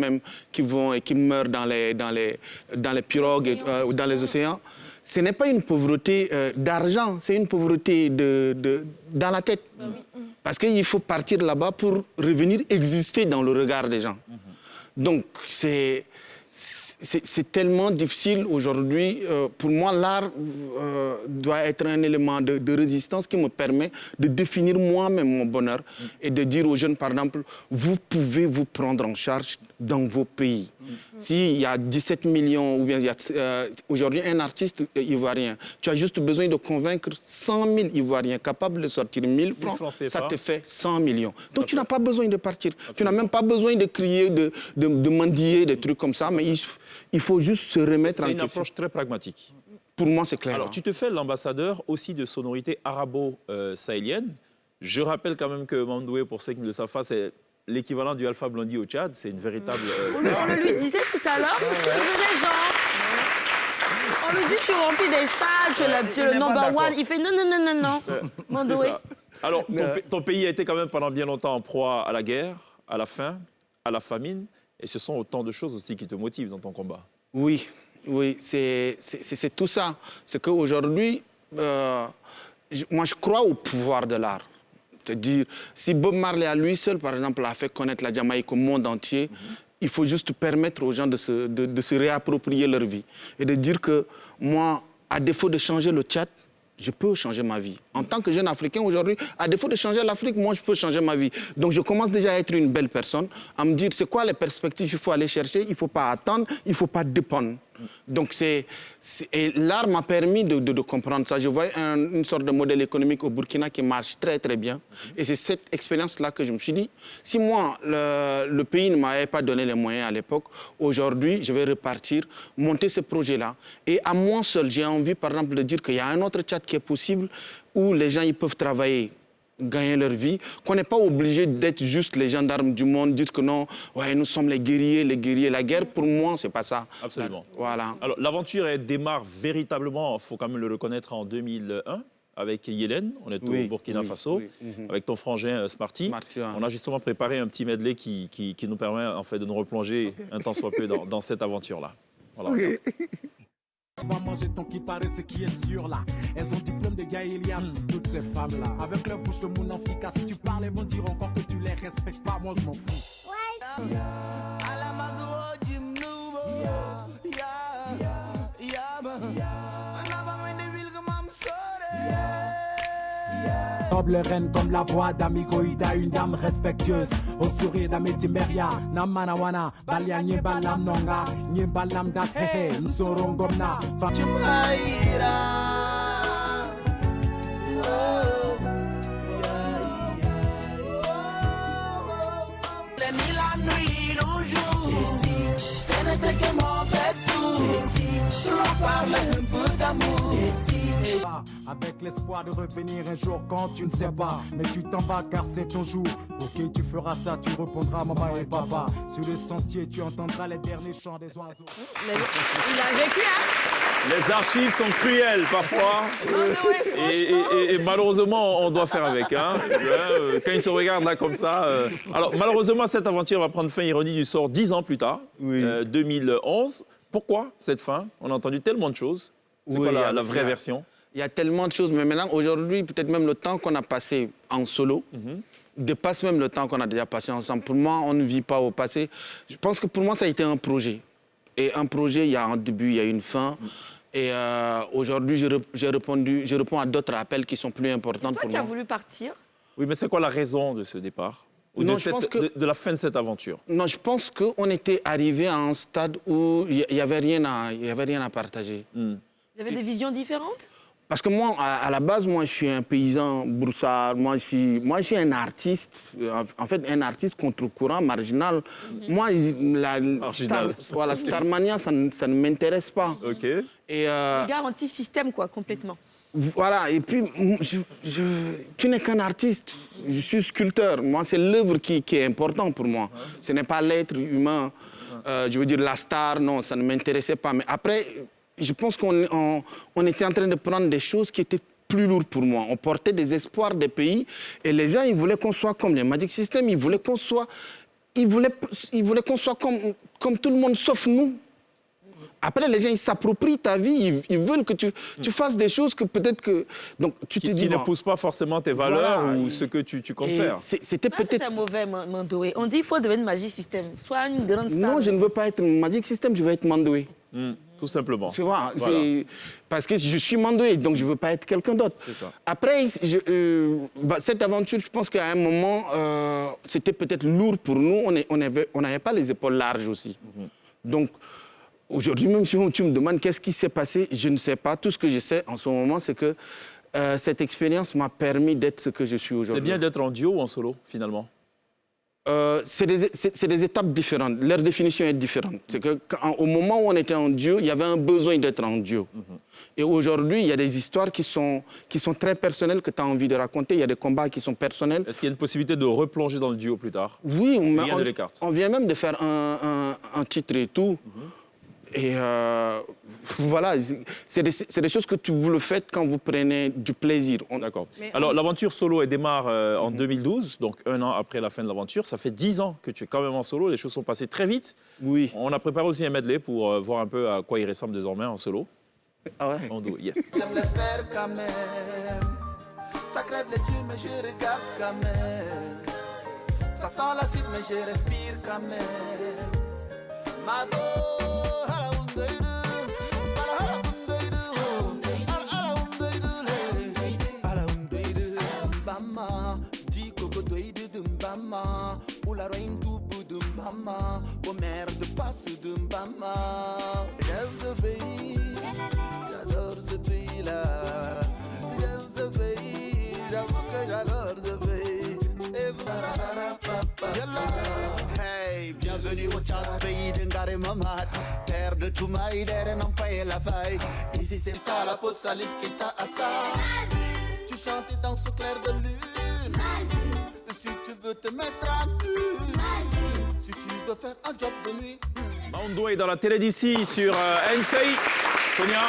vont et qui meurent dans les pirogues ou dans les océans, ce n'est pas une pauvreté d'argent, c'est une pauvreté dans la tête. Parce qu'il faut partir là-bas pour revenir exister dans le regard des gens. Donc, c'est tellement difficile aujourd'hui. Pour moi, l'art doit être un élément de résistance qui me permet de définir moi-même mon bonheur et de dire aux jeunes, par exemple, vous pouvez vous prendre en charge dans vos pays. S'il y a 17 millions, ou bien il y a aujourd'hui un artiste ivoirien, tu as juste besoin de convaincre 100 000 Ivoiriens capables de sortir 1000 francs, ça te fait 100 millions. Donc tu n'as pas besoin de partir. Tu n'as même pas besoin de crier, de mendier, des trucs comme ça, mais il faut juste se remettre en question. C'est une approche très pragmatique. Pour moi, c'est clair. Alors, tu te fais l'ambassadeur aussi de sonorités arabo-sahéliennes. Je rappelle quand même que Mandoué, pour ceux qui ne le savent pas, c'est l'équivalent du Alpha Blondy au Tchad. C'est une véritable star. On le lui disait tout à l'heure. Les gens, on lui dit tu remplis des stades, tu es le number one. Il fait non. Mandoué. Alors, ton pays a été quand même pendant bien longtemps en proie à la guerre, à la faim, à la famine. Et ce sont autant de choses aussi qui te motivent dans ton combat. Oui, c'est tout ça. C'est qu'aujourd'hui, moi, je crois au pouvoir de l'art. C'est-à-dire, si Bob Marley à lui seul, par exemple, a fait connaître la Jamaïque au monde entier, il faut juste permettre aux gens de se réapproprier leur vie. Et de dire que moi, à défaut de changer le Tchad, je peux changer ma vie. En tant que jeune Africain aujourd'hui, à défaut de changer l'Afrique, moi je peux changer ma vie. Donc je commence déjà à être une belle personne, à me dire c'est quoi les perspectives qu'il faut aller chercher, il ne faut pas attendre, il ne faut pas dépendre. Donc et l'art m'a permis de comprendre ça. Je vois une sorte de modèle économique au Burkina qui marche très très bien. Et c'est cette expérience-là que je me suis dit, si moi, le pays ne m'avait pas donné les moyens à l'époque, aujourd'hui, je vais repartir, monter ce projet-là. Et à moi seul, j'ai envie, par exemple, de dire qu'il y a un autre Tchad qui est possible, où les gens ils peuvent travailler, gagner leur vie, qu'on n'est pas obligé d'être juste les gendarmes du monde, dire que non, ouais, nous sommes les guerriers, la guerre, pour moi, c'est pas ça. Absolument. Voilà. Alors, l'aventure, elle démarre véritablement, il faut quand même le reconnaître, en 2001, avec Yélène, on est au Burkina Faso, avec ton frangin Smarty. On a justement préparé un petit medley qui nous permet en fait de nous replonger un tant soit peu dans cette aventure-là. Voilà. Pas manger ton qui paraît ce qui est sûr là. Elles ont diplôme de Gaëlian, toutes ces femmes là. Avec leur bouche de mon efficace, si tu parles, elles vont dire encore que tu les respectes pas. Moi je m'en fous. Noble reine comme la voix d'Amigoïda, une dame respectueuse, au sourire d'Ametimeria, Namanawana, Balia Nyebalam Nonga, Nyebalam Dat Hehe, Nsorongomna, avec l'espoir de revenir un jour quand tu ne sais pas. Mais tu t'en vas car c'est ton jour. Pour qui tu feras ça, tu répondras maman et papa. Sur le sentier, tu entendras les derniers chants des oiseaux. Mais il a vécu, hein? Les archives sont cruelles parfois. Et malheureusement, on doit faire avec. Hein. Quand ils se regardent là comme ça. Alors malheureusement, cette aventure va prendre fin, ironie du sort, 10 ans plus tard, 2011. Pourquoi cette fin? On a entendu tellement de choses. C'est quoi la vraie version? Il y a tellement de choses, mais maintenant, aujourd'hui, peut-être même le temps qu'on a passé en solo dépasse même le temps qu'on a déjà passé ensemble. Pour moi, on ne vit pas au passé. Je pense que pour moi, ça a été un projet. Et un projet, il y a un début, il y a une fin. Et aujourd'hui, je réponds à d'autres appels qui sont plus importants pour moi. Toi qui as voulu partir? Oui, mais c'est quoi la raison de ce départ? Ou non, de la fin de cette aventure? Non, je pense qu'on était arrivé à un stade où il n'y avait rien à partager. Vous avez des visions différentes? Parce que moi, à la base, moi, je suis un paysan broussard. Moi, je suis un artiste. En fait, un artiste contre-courant, marginal. Moi, la Starmania, ça ne m'intéresse pas. OK. Et le gars anti-système, quoi, complètement. Voilà, et puis, tu n'es qu'un artiste. Je suis sculpteur. Moi, c'est l'œuvre qui est importante pour moi. Ce n'est pas l'être humain. Je veux dire, la star, non, ça ne m'intéressait pas. Mais après, je pense qu'on était en train de prendre des choses qui étaient plus lourdes pour moi. On portait des espoirs des pays et les gens, ils voulaient qu'on soit comme les Magic System, ils voulaient qu'on soit comme tout le monde sauf nous. Après, les gens, ils s'approprient ta vie, ils veulent que tu fasses des choses que peut-être que... Donc, qui ne poussent pas forcément tes valeurs ou ce que tu comptes faire. C'était peut-être... C'est un mauvais Mandoué. On dit qu'il faut devenir Magic System, soit une grande star. Non, je ne veux pas être Magic System, je veux être Mandoué. Tout simplement. Tu vois, parce que je suis Mandoué, donc je ne veux pas être quelqu'un d'autre. C'est ça. Après, cette aventure, je pense qu'à un moment, c'était peut-être lourd pour nous. On n'avait pas les épaules larges aussi. Donc, aujourd'hui, même si tu me demandes qu'est-ce qui s'est passé, je ne sais pas. Tout ce que je sais en ce moment, c'est que cette expérience m'a permis d'être ce que je suis aujourd'hui. C'est bien d'être en duo ou en solo, finalement? C'est des étapes différentes. Leur définition est différente. C'est qu'au moment où on était en duo, il y avait un besoin d'être en duo. Et aujourd'hui, il y a des histoires qui sont très personnelles que tu as envie de raconter. Il y a des combats qui sont personnels. Est-ce qu'il y a une possibilité de replonger dans le duo plus tard? Oui, on vient même de faire un titre et tout. Et voilà, c'est des choses que vous le faites quand vous prenez du plaisir. D'accord. Alors, l'aventure solo, elle démarre en 2012, donc 1 an après la fin de l'aventure. Ça fait 10 ans que tu es quand même en solo. Les choses sont passées très vite. Oui. On a préparé aussi un medley pour voir un peu à quoi il ressemble désormais en solo. Ah ouais? En duo, yes. J'aime l'espère quand même. Ça crève les yeux, mais je regarde quand même. Ça sent l'acide, mais je respire quand même. Mago. Tchad, pays de Ngare Mamad, terre de Toumaï, d'air n'en paye la faille. Ici c'est ta la peau de salif qui t'a à ça. Tu chantes dans ce clair de lune. Si tu veux te mettre à nu, si tu veux faire un job de nuit. Maundo est dans la télé d'ici sur NCI. Sonia.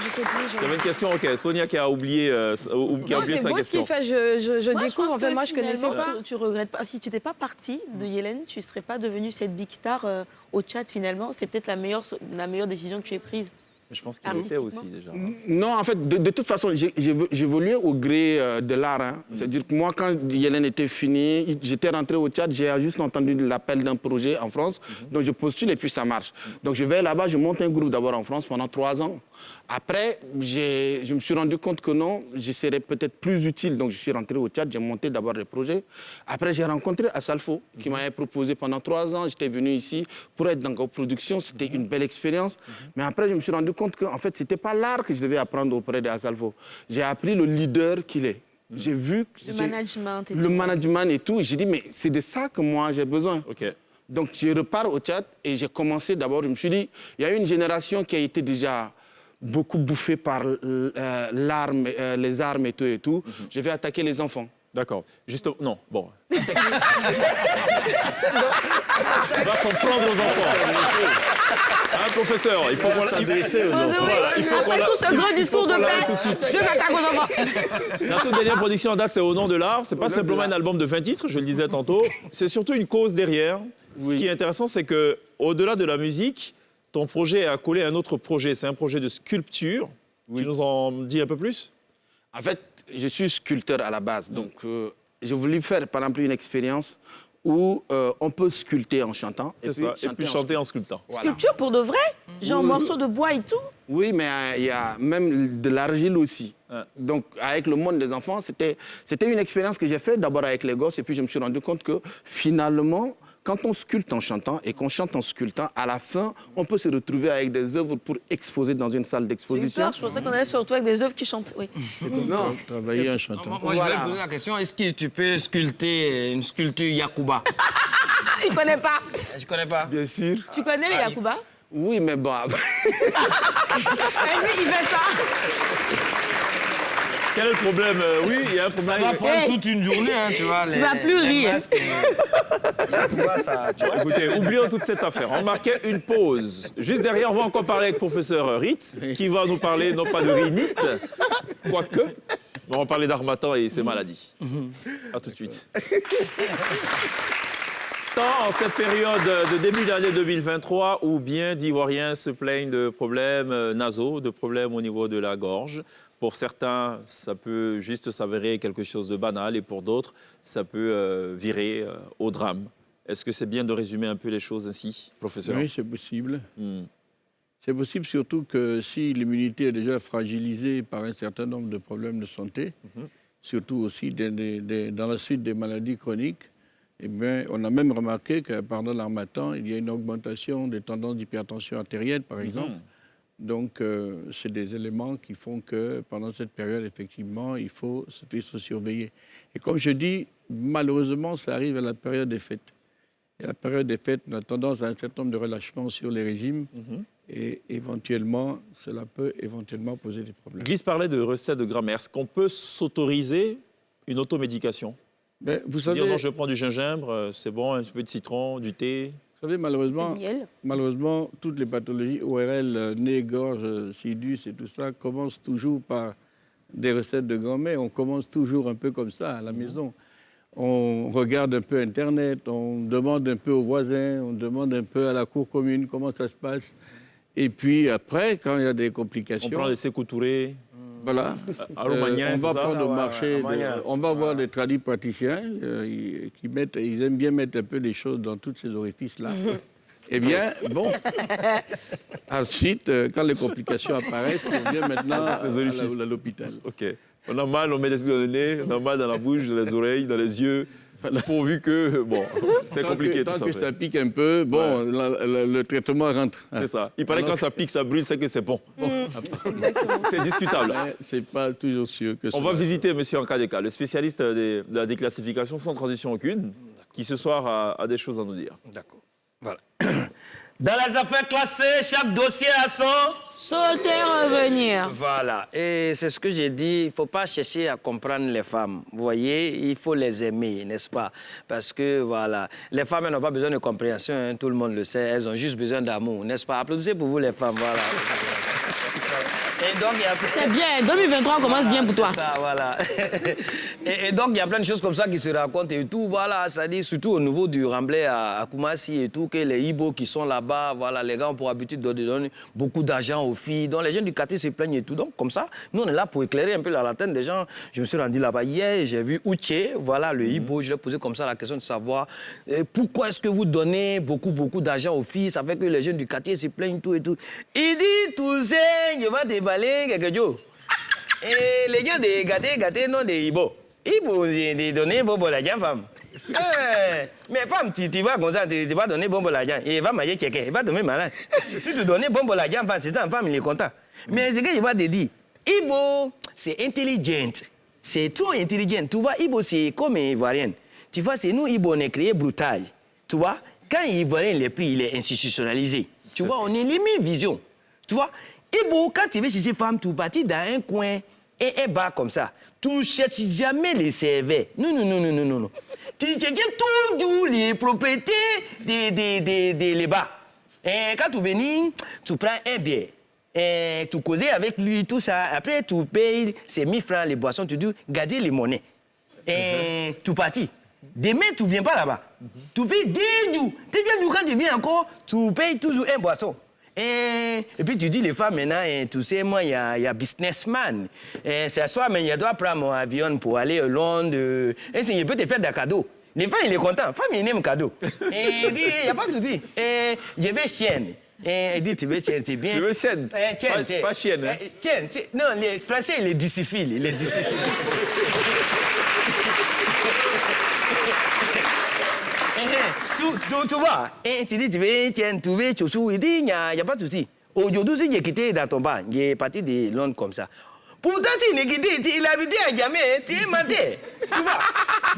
Je sais plus. Il y avait une question, ok. Sonia qui a oublié, sa question. C'est beau ce qu'il fait, je découvre. En fait, moi, je connaissais pas. Tu regrettes pas. Si tu n'étais pas partie de Yélène, tu ne serais pas devenue cette big star au Tchad, finalement. C'est peut-être la meilleure décision que tu aies prise. Je pense qu'il était aussi déjà. Non, en fait, de toute façon, j'évoluais au gré de l'art. Hein. C'est-à-dire que moi, quand Yélène était finie, j'étais rentré au Tchad, j'ai juste entendu l'appel d'un projet en France. Donc je postule et puis ça marche. Donc je vais là-bas, je monte un groupe d'abord en France pendant 3 ans. Après, je me suis rendu compte que non, je serais peut-être plus utile. Donc je suis rentré au Tchad, j'ai monté d'abord des projets. Après, j'ai rencontré Assalfo, qui m'avait proposé pendant 3 ans. J'étais venu ici pour être dans la production. C'était une belle expérience. Mais après, je me suis rendu compte qu'en fait, ce n'était pas l'art que je devais apprendre auprès d'Assalfo. J'ai appris le leader qu'il est. J'ai vu le management et tout. J'ai dit, mais c'est de ça que moi, j'ai besoin. Donc, je repars au Tchad et j'ai commencé d'abord, je me suis dit, il y a une génération qui a été déjà beaucoup bouffée par l'arme, les armes et tout. Je vais attaquer les enfants. D'accord. Juste, non, bon. On va s'en prendre aux enfants. Hein, professeur, il faut qu'on s'adresser aux enfants. Il faut qu'on tous un grand discours de paix. Je m'attaque aux enfants. La toute dernière production en date, c'est Au nom de l'art. C'est pas simplement un album de 20 titres, je le disais tantôt. C'est surtout une cause derrière. Ce qui est intéressant, c'est que au-delà de la musique, ton projet a collé à un autre projet. C'est un projet de sculpture. Tu nous en dis un peu plus? En fait, je suis sculpteur à la base. Donc, j'ai voulu faire, par exemple, une expérience où on peut sculpter en chantant. Et puis chanter en sculptant. Voilà. Sculpture pour de vrai? Genre morceaux de bois et tout? Oui, mais il y a même de l'argile aussi. Donc, avec le monde des enfants, c'était une expérience que j'ai faite d'abord avec les gosses. Et puis, je me suis rendu compte que finalement, quand on sculpte en chantant et qu'on chante en sculptant, à la fin, on peut se retrouver avec des œuvres pour exposer dans une salle d'exposition. Je pensais qu'on allait se retrouver avec des œuvres qui chantent. Oui. Non. Travailler en chantant. Moi, je voulais poser la question, est-ce que tu peux sculpter une sculpture Yakuba? Il ne connaît pas. Je ne connais pas. Bien sûr. Tu connais les Yakuba? Oui, mais bon... Lui, il fait ça. Quel est le problème? Oui, il y a un problème. Ça va prendre toute une journée, hein, tu vois. Tu ne vas plus rire. Écoutez, oublions toute cette affaire. On marquait une pause. Juste derrière, on va encore parler avec le professeur Ritz, qui va nous parler non pas de rhinite, quoique, mais on va parler d'Harmattan et ses maladies. À tout de suite. En cette période de début d'année 2023 où bien d'Ivoiriens se plaignent de problèmes nasaux, de problèmes au niveau de la gorge. Pour certains, ça peut juste s'avérer quelque chose de banal et pour d'autres, ça peut virer au drame. Est-ce que c'est bien de résumer un peu les choses ainsi, professeur? Oui, c'est possible. C'est possible surtout que si l'immunité est déjà fragilisée par un certain nombre de problèmes de santé, surtout aussi dans la suite des maladies chroniques, eh bien, on a même remarqué que pendant l'harmattan, il y a une augmentation des tendances d'hypertension artérielle, par exemple. Donc, c'est des éléments qui font que pendant cette période, effectivement, il faut se surveiller. Et comme je dis, malheureusement, ça arrive à la période des fêtes. Et à la période des fêtes, on a tendance à un certain nombre de relâchements sur les régimes. Et éventuellement, cela peut éventuellement poser des problèmes. Glisse parlait de recettes de grammaire. Est-ce qu'on peut s'autoriser une automédication? Ben, vous savez, dire non, je prends du gingembre, c'est bon, un petit peu de citron, du thé. Vous savez, malheureusement, toutes les pathologies ORL, nez, gorge, sinus et tout ça commencent toujours par des recettes de grand-mère. On commence toujours un peu comme ça à la maison. On regarde un peu Internet, on demande un peu aux voisins, on demande un peu à la cour commune comment ça se passe. Et puis après, quand il y a des complications... On prend les sécoutourés. Voilà. On va prendre au marché, on va voir des tradis praticiens ils aiment bien mettre un peu les choses dans tous ces orifices-là. Eh bien, bon, ensuite, quand les complications apparaissent, on vient maintenant à l'hôpital. OK. On a mal, on met des trucs dans le nez, on a mal dans la bouche, dans les oreilles, dans les yeux. Pourvu que, bon, c'est compliqué tout ça. Tant que ça pique un peu, bon, le traitement rentre. C'est ça. Il paraît que quand ça pique, ça brûle, c'est que c'est bon. C'est discutable. C'est pas toujours sûr que ça. On va visiter M. Nkadeka, le spécialiste de la déclassification sans transition aucune, qui ce soir a des choses à nous dire. D'accord. Voilà. Dans les affaires classées, chaque dossier a son... Sauter, revenir. Voilà. Et c'est ce que j'ai dit, il ne faut pas chercher à comprendre les femmes. Vous voyez, il faut les aimer, n'est-ce pas? Parce que, voilà, les femmes n'ont pas besoin de compréhension, hein, tout le monde le sait. Elles ont juste besoin d'amour, n'est-ce pas? Applaudissez pour vous, les femmes, voilà. C'est bien, 2023 commence bien pour toi. Ça, voilà. et donc, il y a plein de choses comme ça qui se racontent et tout. Voilà, ça dit surtout au niveau du Remblai à Koumassi et tout, que les Ibo qui sont là-bas, voilà, les gars ont pour habitude de donner beaucoup d'argent aux filles. Donc, les gens du quartier se plaignent et tout. Donc, comme ça, nous, on est là pour éclairer un peu la lanterne des gens. Je me suis rendu là-bas hier, j'ai vu Uche, voilà, le Ibo. Je lui ai posé comme ça la question de savoir pourquoi est-ce que vous donnez beaucoup d'argent aux filles. Ça fait que les jeunes du quartier se plaignent tout et tout. Il dit, tout ça, je vais déballer quelque chose. Et les gens de gâter, non, des Ibo. Ibo, de donner bon pour la femme. Mais femme, tu vas comme ça, tu vas donner bon pour l'argent. Il va manger quelqu'un, il va tomber malin. Si tu donnes bon pour l'argent, c'est une femme, il est content. Mais ce que je vais te dire, Ibo, c'est intelligent. C'est trop intelligent. Tu vois, Ibo, c'est comme un Ivoirien. Tu vois, c'est nous, Ibo, on est créé brutal. Tu vois, quand Ivoirien les prix, il est institutionnalisé. Tu vois, on est les mêmes visions. Tu vois, Ibo, quand tu veux chercher femme, tu partis dans un coin et bas comme ça. Tu ne cherches jamais les serveurs. Non. Tu cherches toujours les propriétés des bas. Et quand tu viens, tu prends un bière. Et tu causes avec lui, tout ça. Après, tu payes ces 1000 francs, les boissons, tu dis, gardez les monnaies. Et tu partis. Demain, tu ne viens pas là-bas. Tu fais 10 jours. 10 jours, quand tu viens encore, tu payes toujours un boisson. Et puis tu dis les femmes maintenant, tu sais, moi, il y a businessman. C'est soir, mais il doit prendre mon avion pour aller au Londres. Et il peut te faire des cadeaux. Les femmes, il est content. Les femmes, il aime cadeau. Et il dit, il n'y a pas de souci. Je vais chienne. Et il dit, tu veux chienne, c'est bien. Tu veux chienne? Pas chienne. Hein? Chienne. Non, les Français, ils les disciplinent. Tu vois, tu dis, tu veux, tiens, tu veux, chouchou, il dit, il n'y a pas de souci. Aujourd'hui, si j'ai quitté dans ton bar, il est parti de Londres comme ça. Pourtant, s'il est quitté, il habitait à Gamay, tu es maté. Tu vois.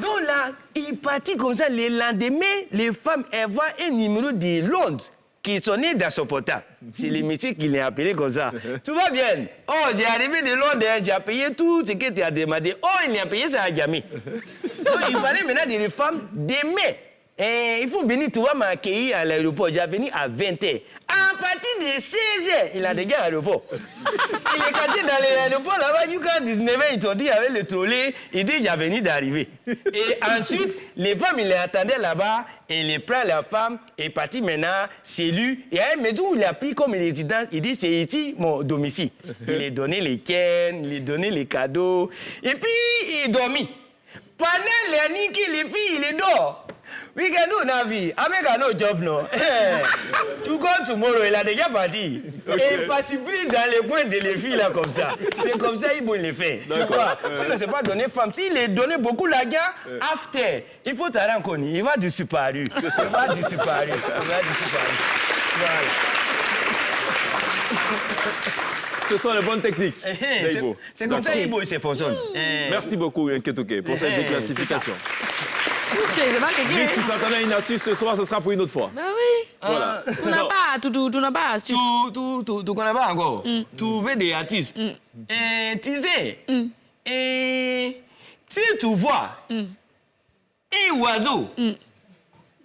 Donc là, il est parti comme ça. Le lendemain, les femmes, elles voient un numéro de Londres qui sonnait dans son portable. C'est le monsieur qui l'a appelé comme ça. Tu vas bien? Oh, j'ai arrivé de Londres, j'ai payé tout ce que tu as demandé. Oh, il a payé ça à Gamay. Donc, il fallait maintenant des femmes d'aimer. Et il faut venir, tu vas m'accueillir à l'aéroport. J'ai venu à 20h. À partir de 16h, il a déjà à l'aéroport. Il est caché dans l'aéroport là-bas, jusqu'à 19h, ils t'ont dit avec le trolley, il dit j'ai venu d'arriver. Et ensuite, les femmes, ils les attendaient là-bas, et il prend la femme, et est parti maintenant, c'est lui. Et à un moment où il a pris comme résidence, il dit c'est ici mon domicile. Il lui a donné les ken, il lui a donné les cadeaux, et puis il est dormi. Pendant la nuit, les filles, il dort. We can do Navi. I make no job no. To go tomorrow, il a déjà parti. Et il passe plus dans les coins de les filles là comme ça. C'est comme ça, il faut le faire. Tu vois, s'il ne s'est pas donné femme, s'il est donné beaucoup l'argent, after, il faut te rendre compte, il va du disparu. Voilà. Ce sont les bonnes techniques. C'est comme ça, Ibo, il se fonctionne. Merci beaucoup, Nketouké, pour cette déclassification. Brice qui s'attendait à une astuce ce soir, ce sera pour une autre fois. Ben oui. Voilà. Tu n'as pas astuce. Tu connais pas encore. Tu veux des artistes. Et tu sais, et si tu vois un oiseau,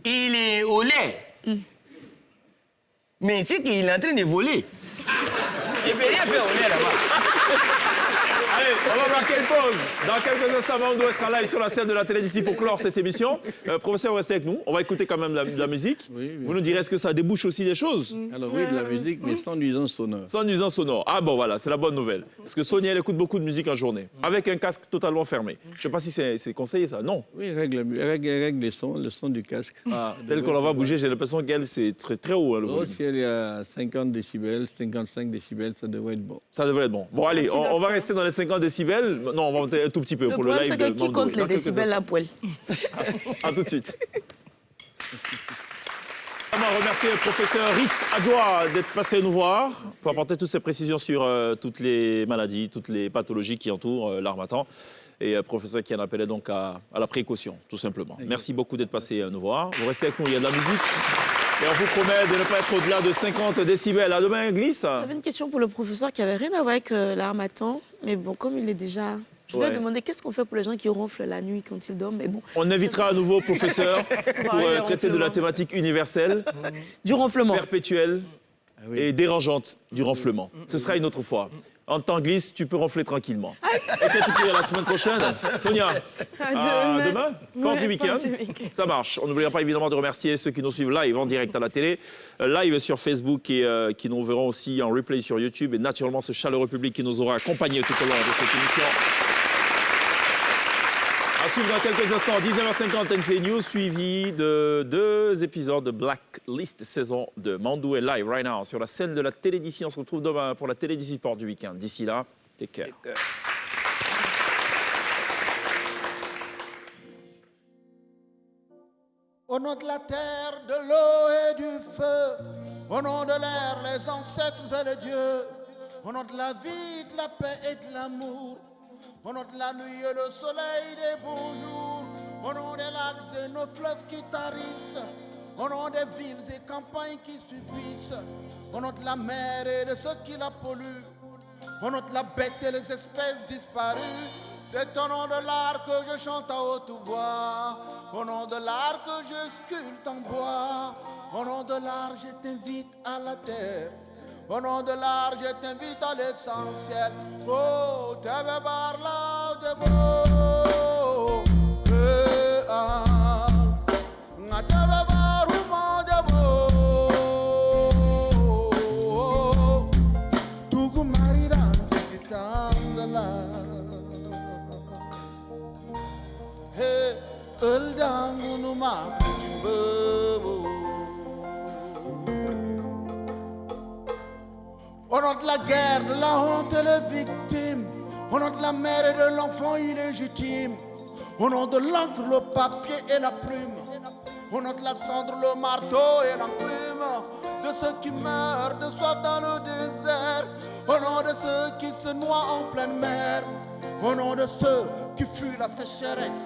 il est au lait, mais c'est qu'il est en train de voler. Il ne peut rien faire au lait là-bas. Allez, on va marquer une pause. Dans quelques instants, Maodo sera live sur la scène de la télé d'ici pour clore cette émission. Professeur, restez avec nous. On va écouter quand même de la musique. Oui. Vous nous direz, est-ce que ça débouche aussi des choses? Alors oui, de la musique, mais sans nuisance sonore. Sans nuisance sonore. Ah bon, voilà, c'est la bonne nouvelle. Parce que Sonia, elle écoute beaucoup de musique en journée, avec un casque totalement fermé. Je ne sais pas si c'est conseillé, ça. Non. Oui, règle le son du casque. Ah, tel qu'on va bouger, j'ai l'impression qu'elle, c'est très haut. Hein, le volume. Si elle est à 50 décibels, 55 décibels, ça devrait être bon. Ça devrait être bon. Bon, allez, on va rester dans les 50 décibels. Non, on va monter un tout petit peu pour le live. C'est que qui compte les décibels à poil. À tout de suite. On va remercier le professeur Rit Adjoa d'être passé nous voir pour apporter toutes ces précisions sur toutes les maladies, toutes les pathologies qui entourent l'harmattan. Et professeur qui en appelait donc à la précaution, tout simplement. Merci beaucoup d'être passé nous voir. Vous restez avec nous, il y a de la musique. Et on vous promet de ne pas être au-delà de 50 décibels. À demain, Glisse. J'avais une question pour le professeur qui avait rien à voir avec l'harmattan. Mais bon, comme il est déjà... Je voulais demander qu'est-ce qu'on fait pour les gens qui ronflent la nuit quand ils dorment. Mais bon. On invitera un nouveau professeur pour traiter de la thématique universelle. Du ronflement. Perpétuelle et dérangeante du ronflement. Ce sera une autre fois. En temps Glisse, tu peux ronfler tranquillement. Et toi, tu peux la semaine prochaine. Sonia, à demain. Fort du week-end. Ça marche. On n'oubliera pas évidemment de remercier ceux qui nous suivent live en direct à la télé, live sur Facebook et qui nous verront aussi en replay sur YouTube. Et naturellement, ce chaleureux public qui nous aura accompagnés tout au long de cette émission. À suivre dans quelques instants, 19h50, NC News, suivi de 2 épisodes de Blacklist saison 2. Mandou est live right now sur la scène de la télé d'ici. On se retrouve demain pour la télé d'ici Sport du week-end. D'ici là, take care. Au nom de la terre, de l'eau et du feu, au nom de l'air, les ancêtres et les dieux, au nom de la vie, de la paix et de l'amour, au nom de la nuit et le soleil des beaux jours, au nom des lacs et nos fleuves qui tarissent, au nom des villes et campagnes qui subissent, au nom de la mer et de ceux qui la polluent, au nom de la bête et les espèces disparues, c'est au nom de l'art que je chante à haute voix, au nom de l'art que je sculpte en bois, au nom de l'art je t'invite à la terre. Au nom de l'art, je t'invite à l'essentiel. Oh, te veux parler de beau. Te veux parler de beau. Tu gu mariran tikitandala. Hey, eldangu ma bebo. Au nom de la guerre, de la honte et des victimes, au nom de la mère et de l'enfant illégitime, au nom de l'encre, le papier et la plume, au nom de la cendre, le marteau et l'enclume, de ceux qui meurent de soif dans le désert, au nom de ceux qui se noient en pleine mer, au nom de ceux qui fuient la sécheresse,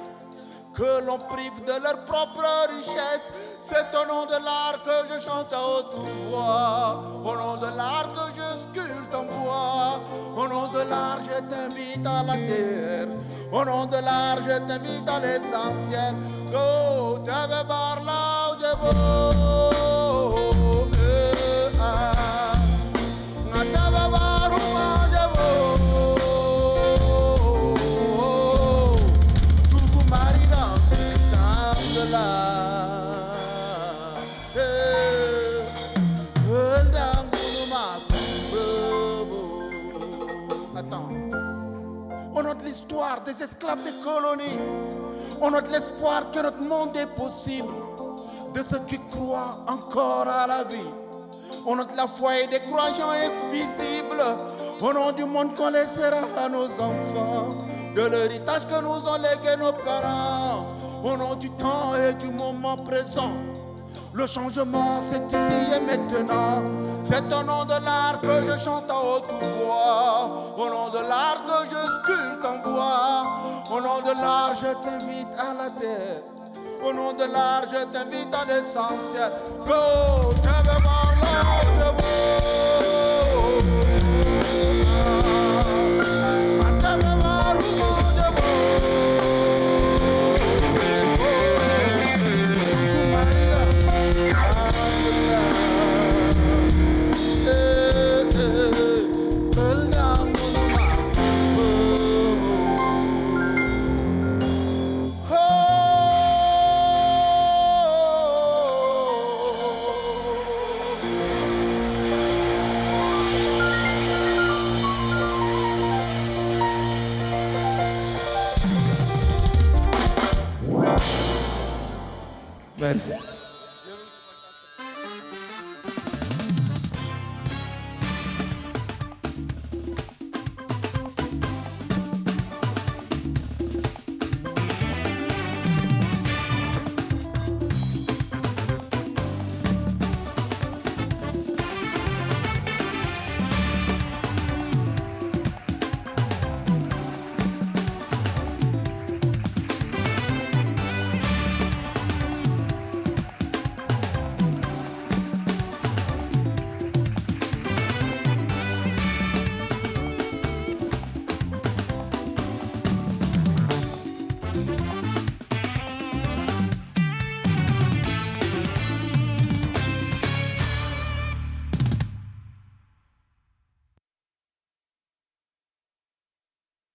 que l'on prive de leur propre richesse. C'est au nom de l'art que je chante à haute voix, au nom de l'art que je sculpte en bois, au nom de l'art je t'invite à la terre, au nom de l'art je t'invite à l'essentiel. Go, te veux parler de beau, te veux parler de beau. Tout vous marie dans ce temps de l'art. Au nom de l'histoire des esclaves des colonies, au nom de l'espoir que notre monde est possible, de ceux qui croient encore à la vie, au nom de la foi et des croyants invisibles, au nom du monde qu'on laissera à nos enfants, de l'héritage que nous ont légué nos parents, au nom du temps et du moment présent. Le changement, c'est ici et maintenant. C'est au nom de l'art que je chante à haute voix, au nom de l'art que je sculpte en bois, au nom de l'art je t'invite à la terre, au nom de l'art je t'invite à l'essentiel. Go,